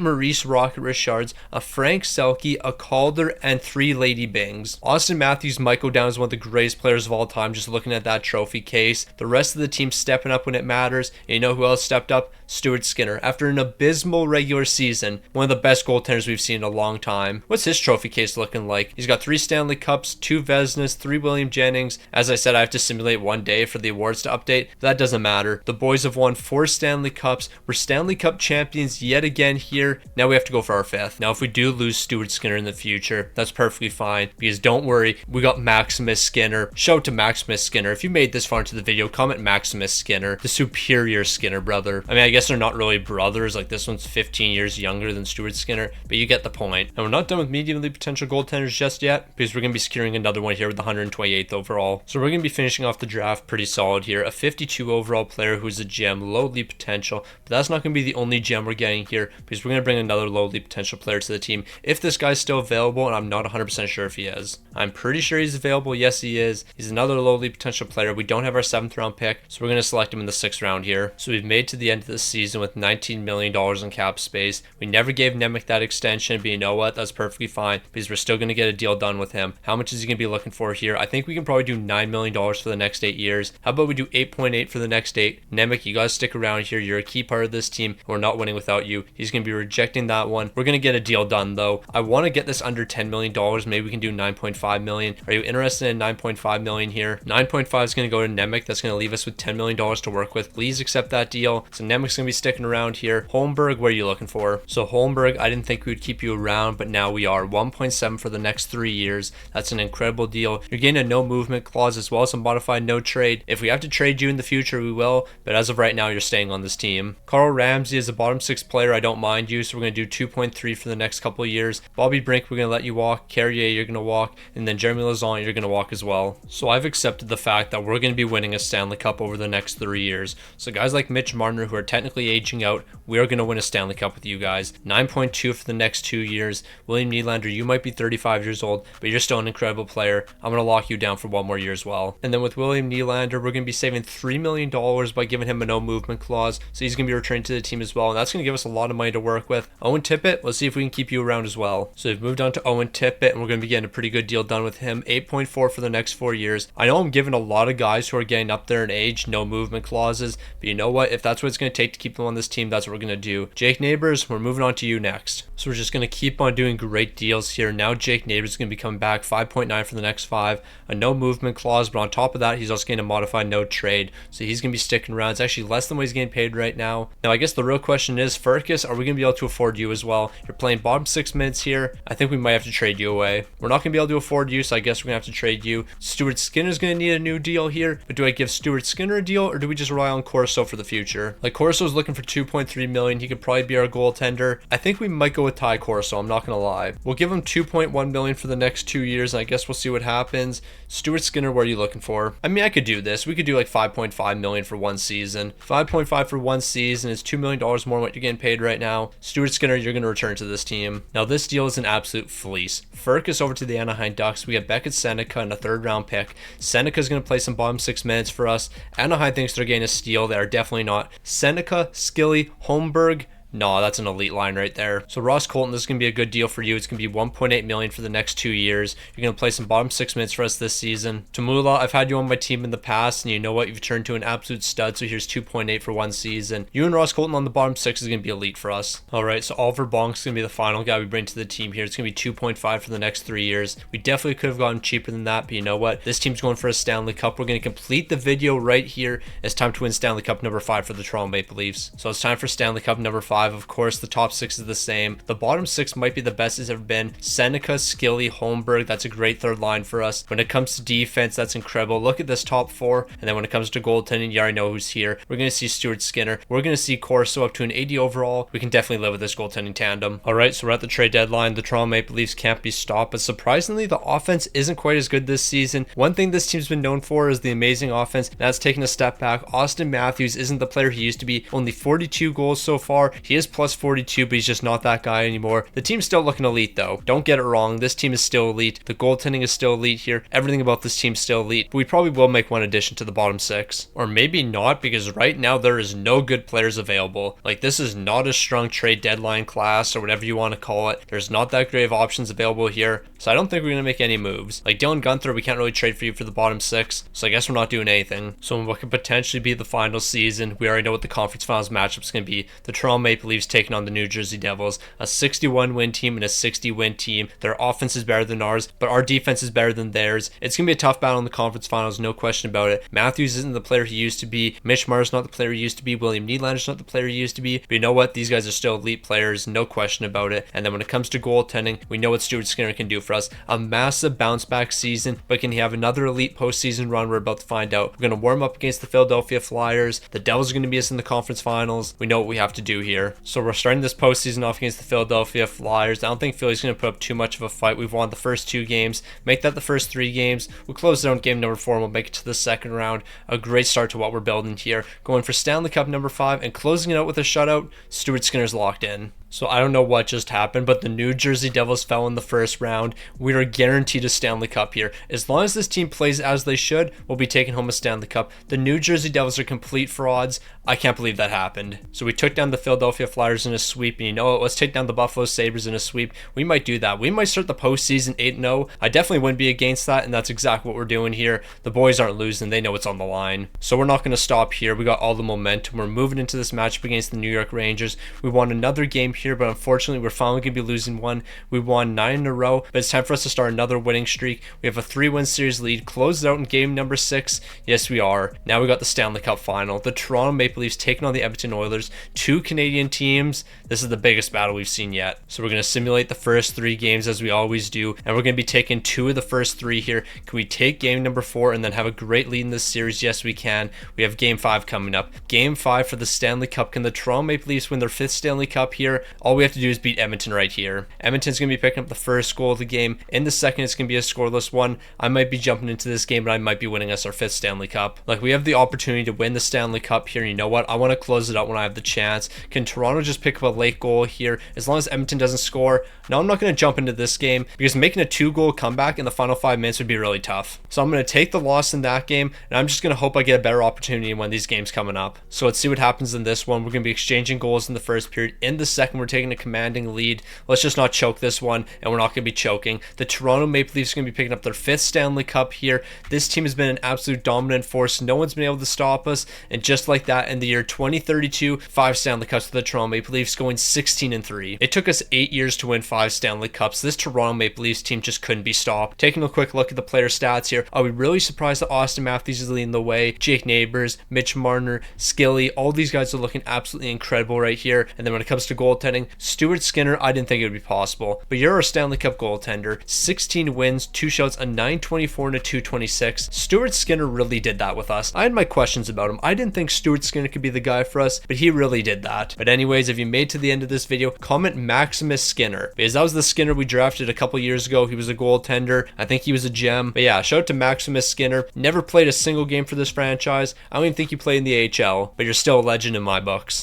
Maurice Rocket Richards, a Frank Selke, a Calder, and 3 Lady Bings. Austin Matthews might go down as one of the greatest players of all time just looking at that trophy case. The rest of the team stepping up when it matters. And you know who else stepped up? Stuart Skinner. After an abysmal regular season, one of the best goaltenders we've seen in a long time. What's his trophy case looking like? He's got 3 Stanley Cups, 2 Vezinas, 3 William Jennings. As I said, I have to simulate one day for the awards to update. That doesn't matter. The boys have won 4 Stanley Cups. We're Stanley Cup champions yet again here. Now we have to go for our 5th. Now if we do lose Stuart Skinner in the future, that's perfectly fine, because don't worry, we got Maximus Skinner. Shout out to Maximus Skinner. If you made this far into the video, comment Maximus Skinner, the superior Skinner brother. I mean, I guess they're not really brothers, like this one's 15 years younger than Stuart Skinner, but you get the point. And we're not done with medium elite potential goaltenders just yet, because we're going to be securing another one here with the 128th overall. So we're going to be finishing off the draft pretty solid here. A 52 overall player who's a gem, low elite potential, but that's not going to be the only gem we're getting here, because we're going to bring another low elite potential player to the team if this guy's still available, and I'm not 100% sure if he is. I'm pretty sure he's available. Yes, he is. He's another low elite potential player. We don't have our 7th round pick, so we're going to select him in the 6th round here. So we've made to the end of the season with $19 million in cap space. We never gave Nemec that extension, but you know what? That's perfectly fine, because we're still going to get a deal done with him. How much is he going to be looking for here? I think we can probably do $9 million for the next 8 years. How about we do 8.8 for the next 8? Nemec, you got to stick around here. You're a key part of this team. We're not winning without you. He's going to be rejecting that one. We're going to get a deal done, though. I want to get this under $10 million. Maybe we can do $9.5 million. Are you interested in $9.5 million here? 9.5 is going to go to Nemec. That's going to leave us with $10 million to work with. Please accept that deal. So Nemec's going to be sticking around here. Holmberg, what are you looking for? So Holmberg, I didn't think we would keep you around, but now we are. 1.7 for the next 3 years. That's an incredible deal. You're getting a no movement clause as well as a modified no trade. If we have to trade you in the future, we will, but as of right now, you're staying on this team. Carl Ramsey is a bottom 6 player. I don't mind you, so we're going to do 2.3 for the next couple of years. Bobby Brink, we're going to let you walk. Carrier, you're going to walk, and then Jeremy Lauzon, you're going to walk as well. So I've accepted the fact that we're going to be winning a Stanley Cup over the next 3 years. So guys like Mitch Marner, who are technically aging out, we are going to win a Stanley Cup with you guys. 9.2 for the next 2 years. William Nylander, you might be 35 years old, but you're still an incredible player. I'm going to lock you down for 1 more year as well. And then with William Nylander, we're going to be saving $3 million by giving him a no movement clause. So he's going to be returning to the team as well, and that's going to give us a lot of money to work with. Owen Tippett, let's see if we can keep you around as well. So we've moved on to Owen Tippett, and we're going to be getting a pretty good deal done with him. 8.4 for the next 4 years. I know I'm giving a lot of guys who are getting up there in age no movement clauses, but you know what? If that's what it's going to take to keep them on this team, that's what we're going to do. Jake Neighbors, we're moving on to you next. So we're just going to keep on doing great deals here. Now Jake Neighbors is going to be coming back. 5.9 for the next 5. A no movement clause, but on top of that, he's also getting a modified no trade. So he's going to be sticking around. It's actually less than what he's getting paid right now. Now, I guess the real question is, Furcus, are we going to be able to afford you as well? You're playing bottom 6 minutes here. I think we might have to trade you away. We're not going to be able to afford you, so I guess we're going to have to trade you. Stuart Skinner's going to need a new deal here, but do I give Stuart Skinner a deal, or do we just rely on Corso for the future? Like, Corso's looking for $2.3 million. He could probably be our goaltender. I think we might go with Ty Corso, I'm not going to lie. We'll give him $2.1 million for the next 2 years, and I guess we'll see what happens. Stuart Skinner, what are you looking for? I mean, I could do this. We could do like $5.5 million for 1 season. 5.5 for 1 season is $2 million more than what you're getting paid right now. Stuart Skinner, you're going to return to this team. Now, this deal is an absolute fleece. Furcus over to the Anaheim Ducks. We have Beckett Seneca and a 3rd round pick. Seneca's going to play some bottom 6 minutes for us. Anaheim thinks they're getting a steal. They are definitely not. Seneca, Skilly, Holmberg. No, that's an elite line right there. So Ross Colton, this is going to be a good deal for you. It's going to be $1.8 million for the next 2 years. You're going to play some bottom 6 minutes for us this season. Tamula, I've had you on my team in the past, and you know what? You've turned to an absolute stud, so here's 2.8 for 1 season. You and Ross Colton on the bottom 6 is going to be elite for us. All right, so Oliver Bonk's going to be the final guy we bring to the team here. It's going to be 2.5 for the next 3 years. We definitely could have gotten cheaper than that, but you know what? This team's going for a Stanley Cup. We're going to complete the video right here. It's time to win Stanley Cup number 5 for the Toronto Maple Leafs. So it's time for Stanley Cup number 5. Of course, the top 6 is the same. The bottom 6 might be the best it's ever been. Seneca, Skilly, Holmberg, that's a great 3rd line for us. When it comes to defense, that's incredible. Look at this top 4. And then when it comes to goaltending, you already know who's here. We're going to see Stuart Skinner. We're going to see Corso up to an 80 overall. We can definitely live with this goaltending tandem. All right, so we're at the trade deadline. The Toronto Maple Leafs can't be stopped, but surprisingly, the offense isn't quite as good this season. One thing this team's been known for is the amazing offense. That's taken a step back. Austin Matthews isn't the player he used to be. Only 42 goals so far. He He is plus 42, but he's just not that guy anymore. The team's still looking elite though. Don't get it wrong. This team is still elite. The goaltending is still elite here. Everything about this team's still elite. But we probably will make one addition to the bottom 6. Or maybe not, because right now there is no good players available. Like, this is not a strong trade deadline class or whatever you want to call it. There's not that great of options available here. So I don't think we're going to make any moves. Like Dylan Gunther, we can't really trade for you for the bottom 6. So I guess we're not doing anything. So what could potentially be the final season, we already know what the conference finals matchup is going to be. The Toronto Maple Leafs taking on the New Jersey Devils. A 61 win team and a 60 win team. Their offense is better than ours, but our defense is better than theirs. It's going to be a tough battle in the conference finals, no question about it. Matthews isn't the player he used to be. Mitch Marner's not the player he used to be. William Nylander's not the player he used to be. But you know what? These guys are still elite players, no question about it. And then when it comes to goaltending, we know what Stuart Skinner can do for us. A massive bounce back season, but can he have another elite postseason run? We're about to find out. We're going to warm up against the Philadelphia Flyers. The Devils are going to be us in the conference finals. We know what we have to do here. So we're starting this postseason off against the Philadelphia Flyers. I don't think Philly's going to put up too much of a fight. We've won the first 2 games. Make that the first 3 games. We'll close it out game number 4 and we'll make it to the second round. A great start to what we're building here. Going for Stanley Cup number 5 and closing it out with a shutout. Stuart Skinner's locked in. So I don't know what just happened, but the New Jersey Devils fell in the first round. We are guaranteed a Stanley Cup here. As long as this team plays as they should, we'll be taking home a Stanley Cup. The New Jersey Devils are complete frauds. I can't believe that happened. So we took down the Philadelphia Flyers in a sweep, and you know what? Let's take down the Buffalo Sabres in a sweep. We might do that. We might start the postseason 8-0. I definitely wouldn't be against that, and that's exactly what we're doing here. The boys aren't losing. They know what's on the line. So we're not going to stop here. We got all the momentum. We're moving into this matchup against the New York Rangers. We won another game here, but unfortunately, we're finally going to be losing one. We won 9 in a row, but it's time for us to start another winning streak. We have a 3-win series lead. Close it out in game number 6. Yes, we are. Now we got the Stanley Cup final. The Toronto Maple Leafs taking on the Edmonton Oilers. 2 Canadian teams. This is the biggest battle we've seen yet. So we're going to simulate the first 3 games as we always do, and we're going to be taking 2 of the first 3 here. Can we take game number 4 and then have a great lead in this series? Yes, we can. We have game 5 coming up. Game 5 for the Stanley Cup. Can the Toronto Maple Leafs win their 5th Stanley Cup here? All we have to do is beat Edmonton right here. Edmonton's going to be picking up the first goal of the game. In the second, it's going to be a scoreless one. I might be jumping into this game, but I might be winning us our 5th Stanley Cup. Like, we have the opportunity to win the Stanley Cup here. And you know what? I want to close it out when I have the chance. Can Toronto just pick up a late goal here? As long as Edmonton doesn't score. No, I'm not going to jump into this game because making a 2-goal comeback in the final 5 minutes would be really tough. So I'm going to take the loss in that game, and I'm just going to hope I get a better opportunity in one of these games coming up. So let's see what happens in this one. We're going to be exchanging goals in the first period. In the second, we're taking a commanding lead. Let's just not choke this one, and we're not going to be choking. The Toronto Maple Leafs are going to be picking up their 5th Stanley Cup here. This team has been an absolute dominant force. No one's been able to stop us, and just like that, in the year 2032, 5 Stanley Cups for the Toronto Maple Leafs, going 16-3. It took us 8 years to win 5 Stanley Cups. This Toronto Maple Leafs team just couldn't be stopped. Taking a quick look at the player stats here, are we really surprised that Austin Matthews is leading the way? Jake Neighbors, Mitch Marner, Skilly, all these guys are looking absolutely incredible right here. And then when it comes to goaltending, Stuart Skinner, I didn't think it would be possible, but you're a Stanley Cup goaltender. 16 wins, 2 shouts, a 924 and a 226. Stuart Skinner really did that with us. I had my questions about him. I didn't think Stuart Skinner could be the guy for us, but he really did that. But anyways, if you made to the end of this video, comment Maximus Skinner, because that was the Skinner we drafted a couple years ago. He was a goaltender. I think he was a gem. But yeah, shout out to Maximus Skinner. Never played a single game for this franchise. I don't even think he played in the AHL, but you're still a legend in my books.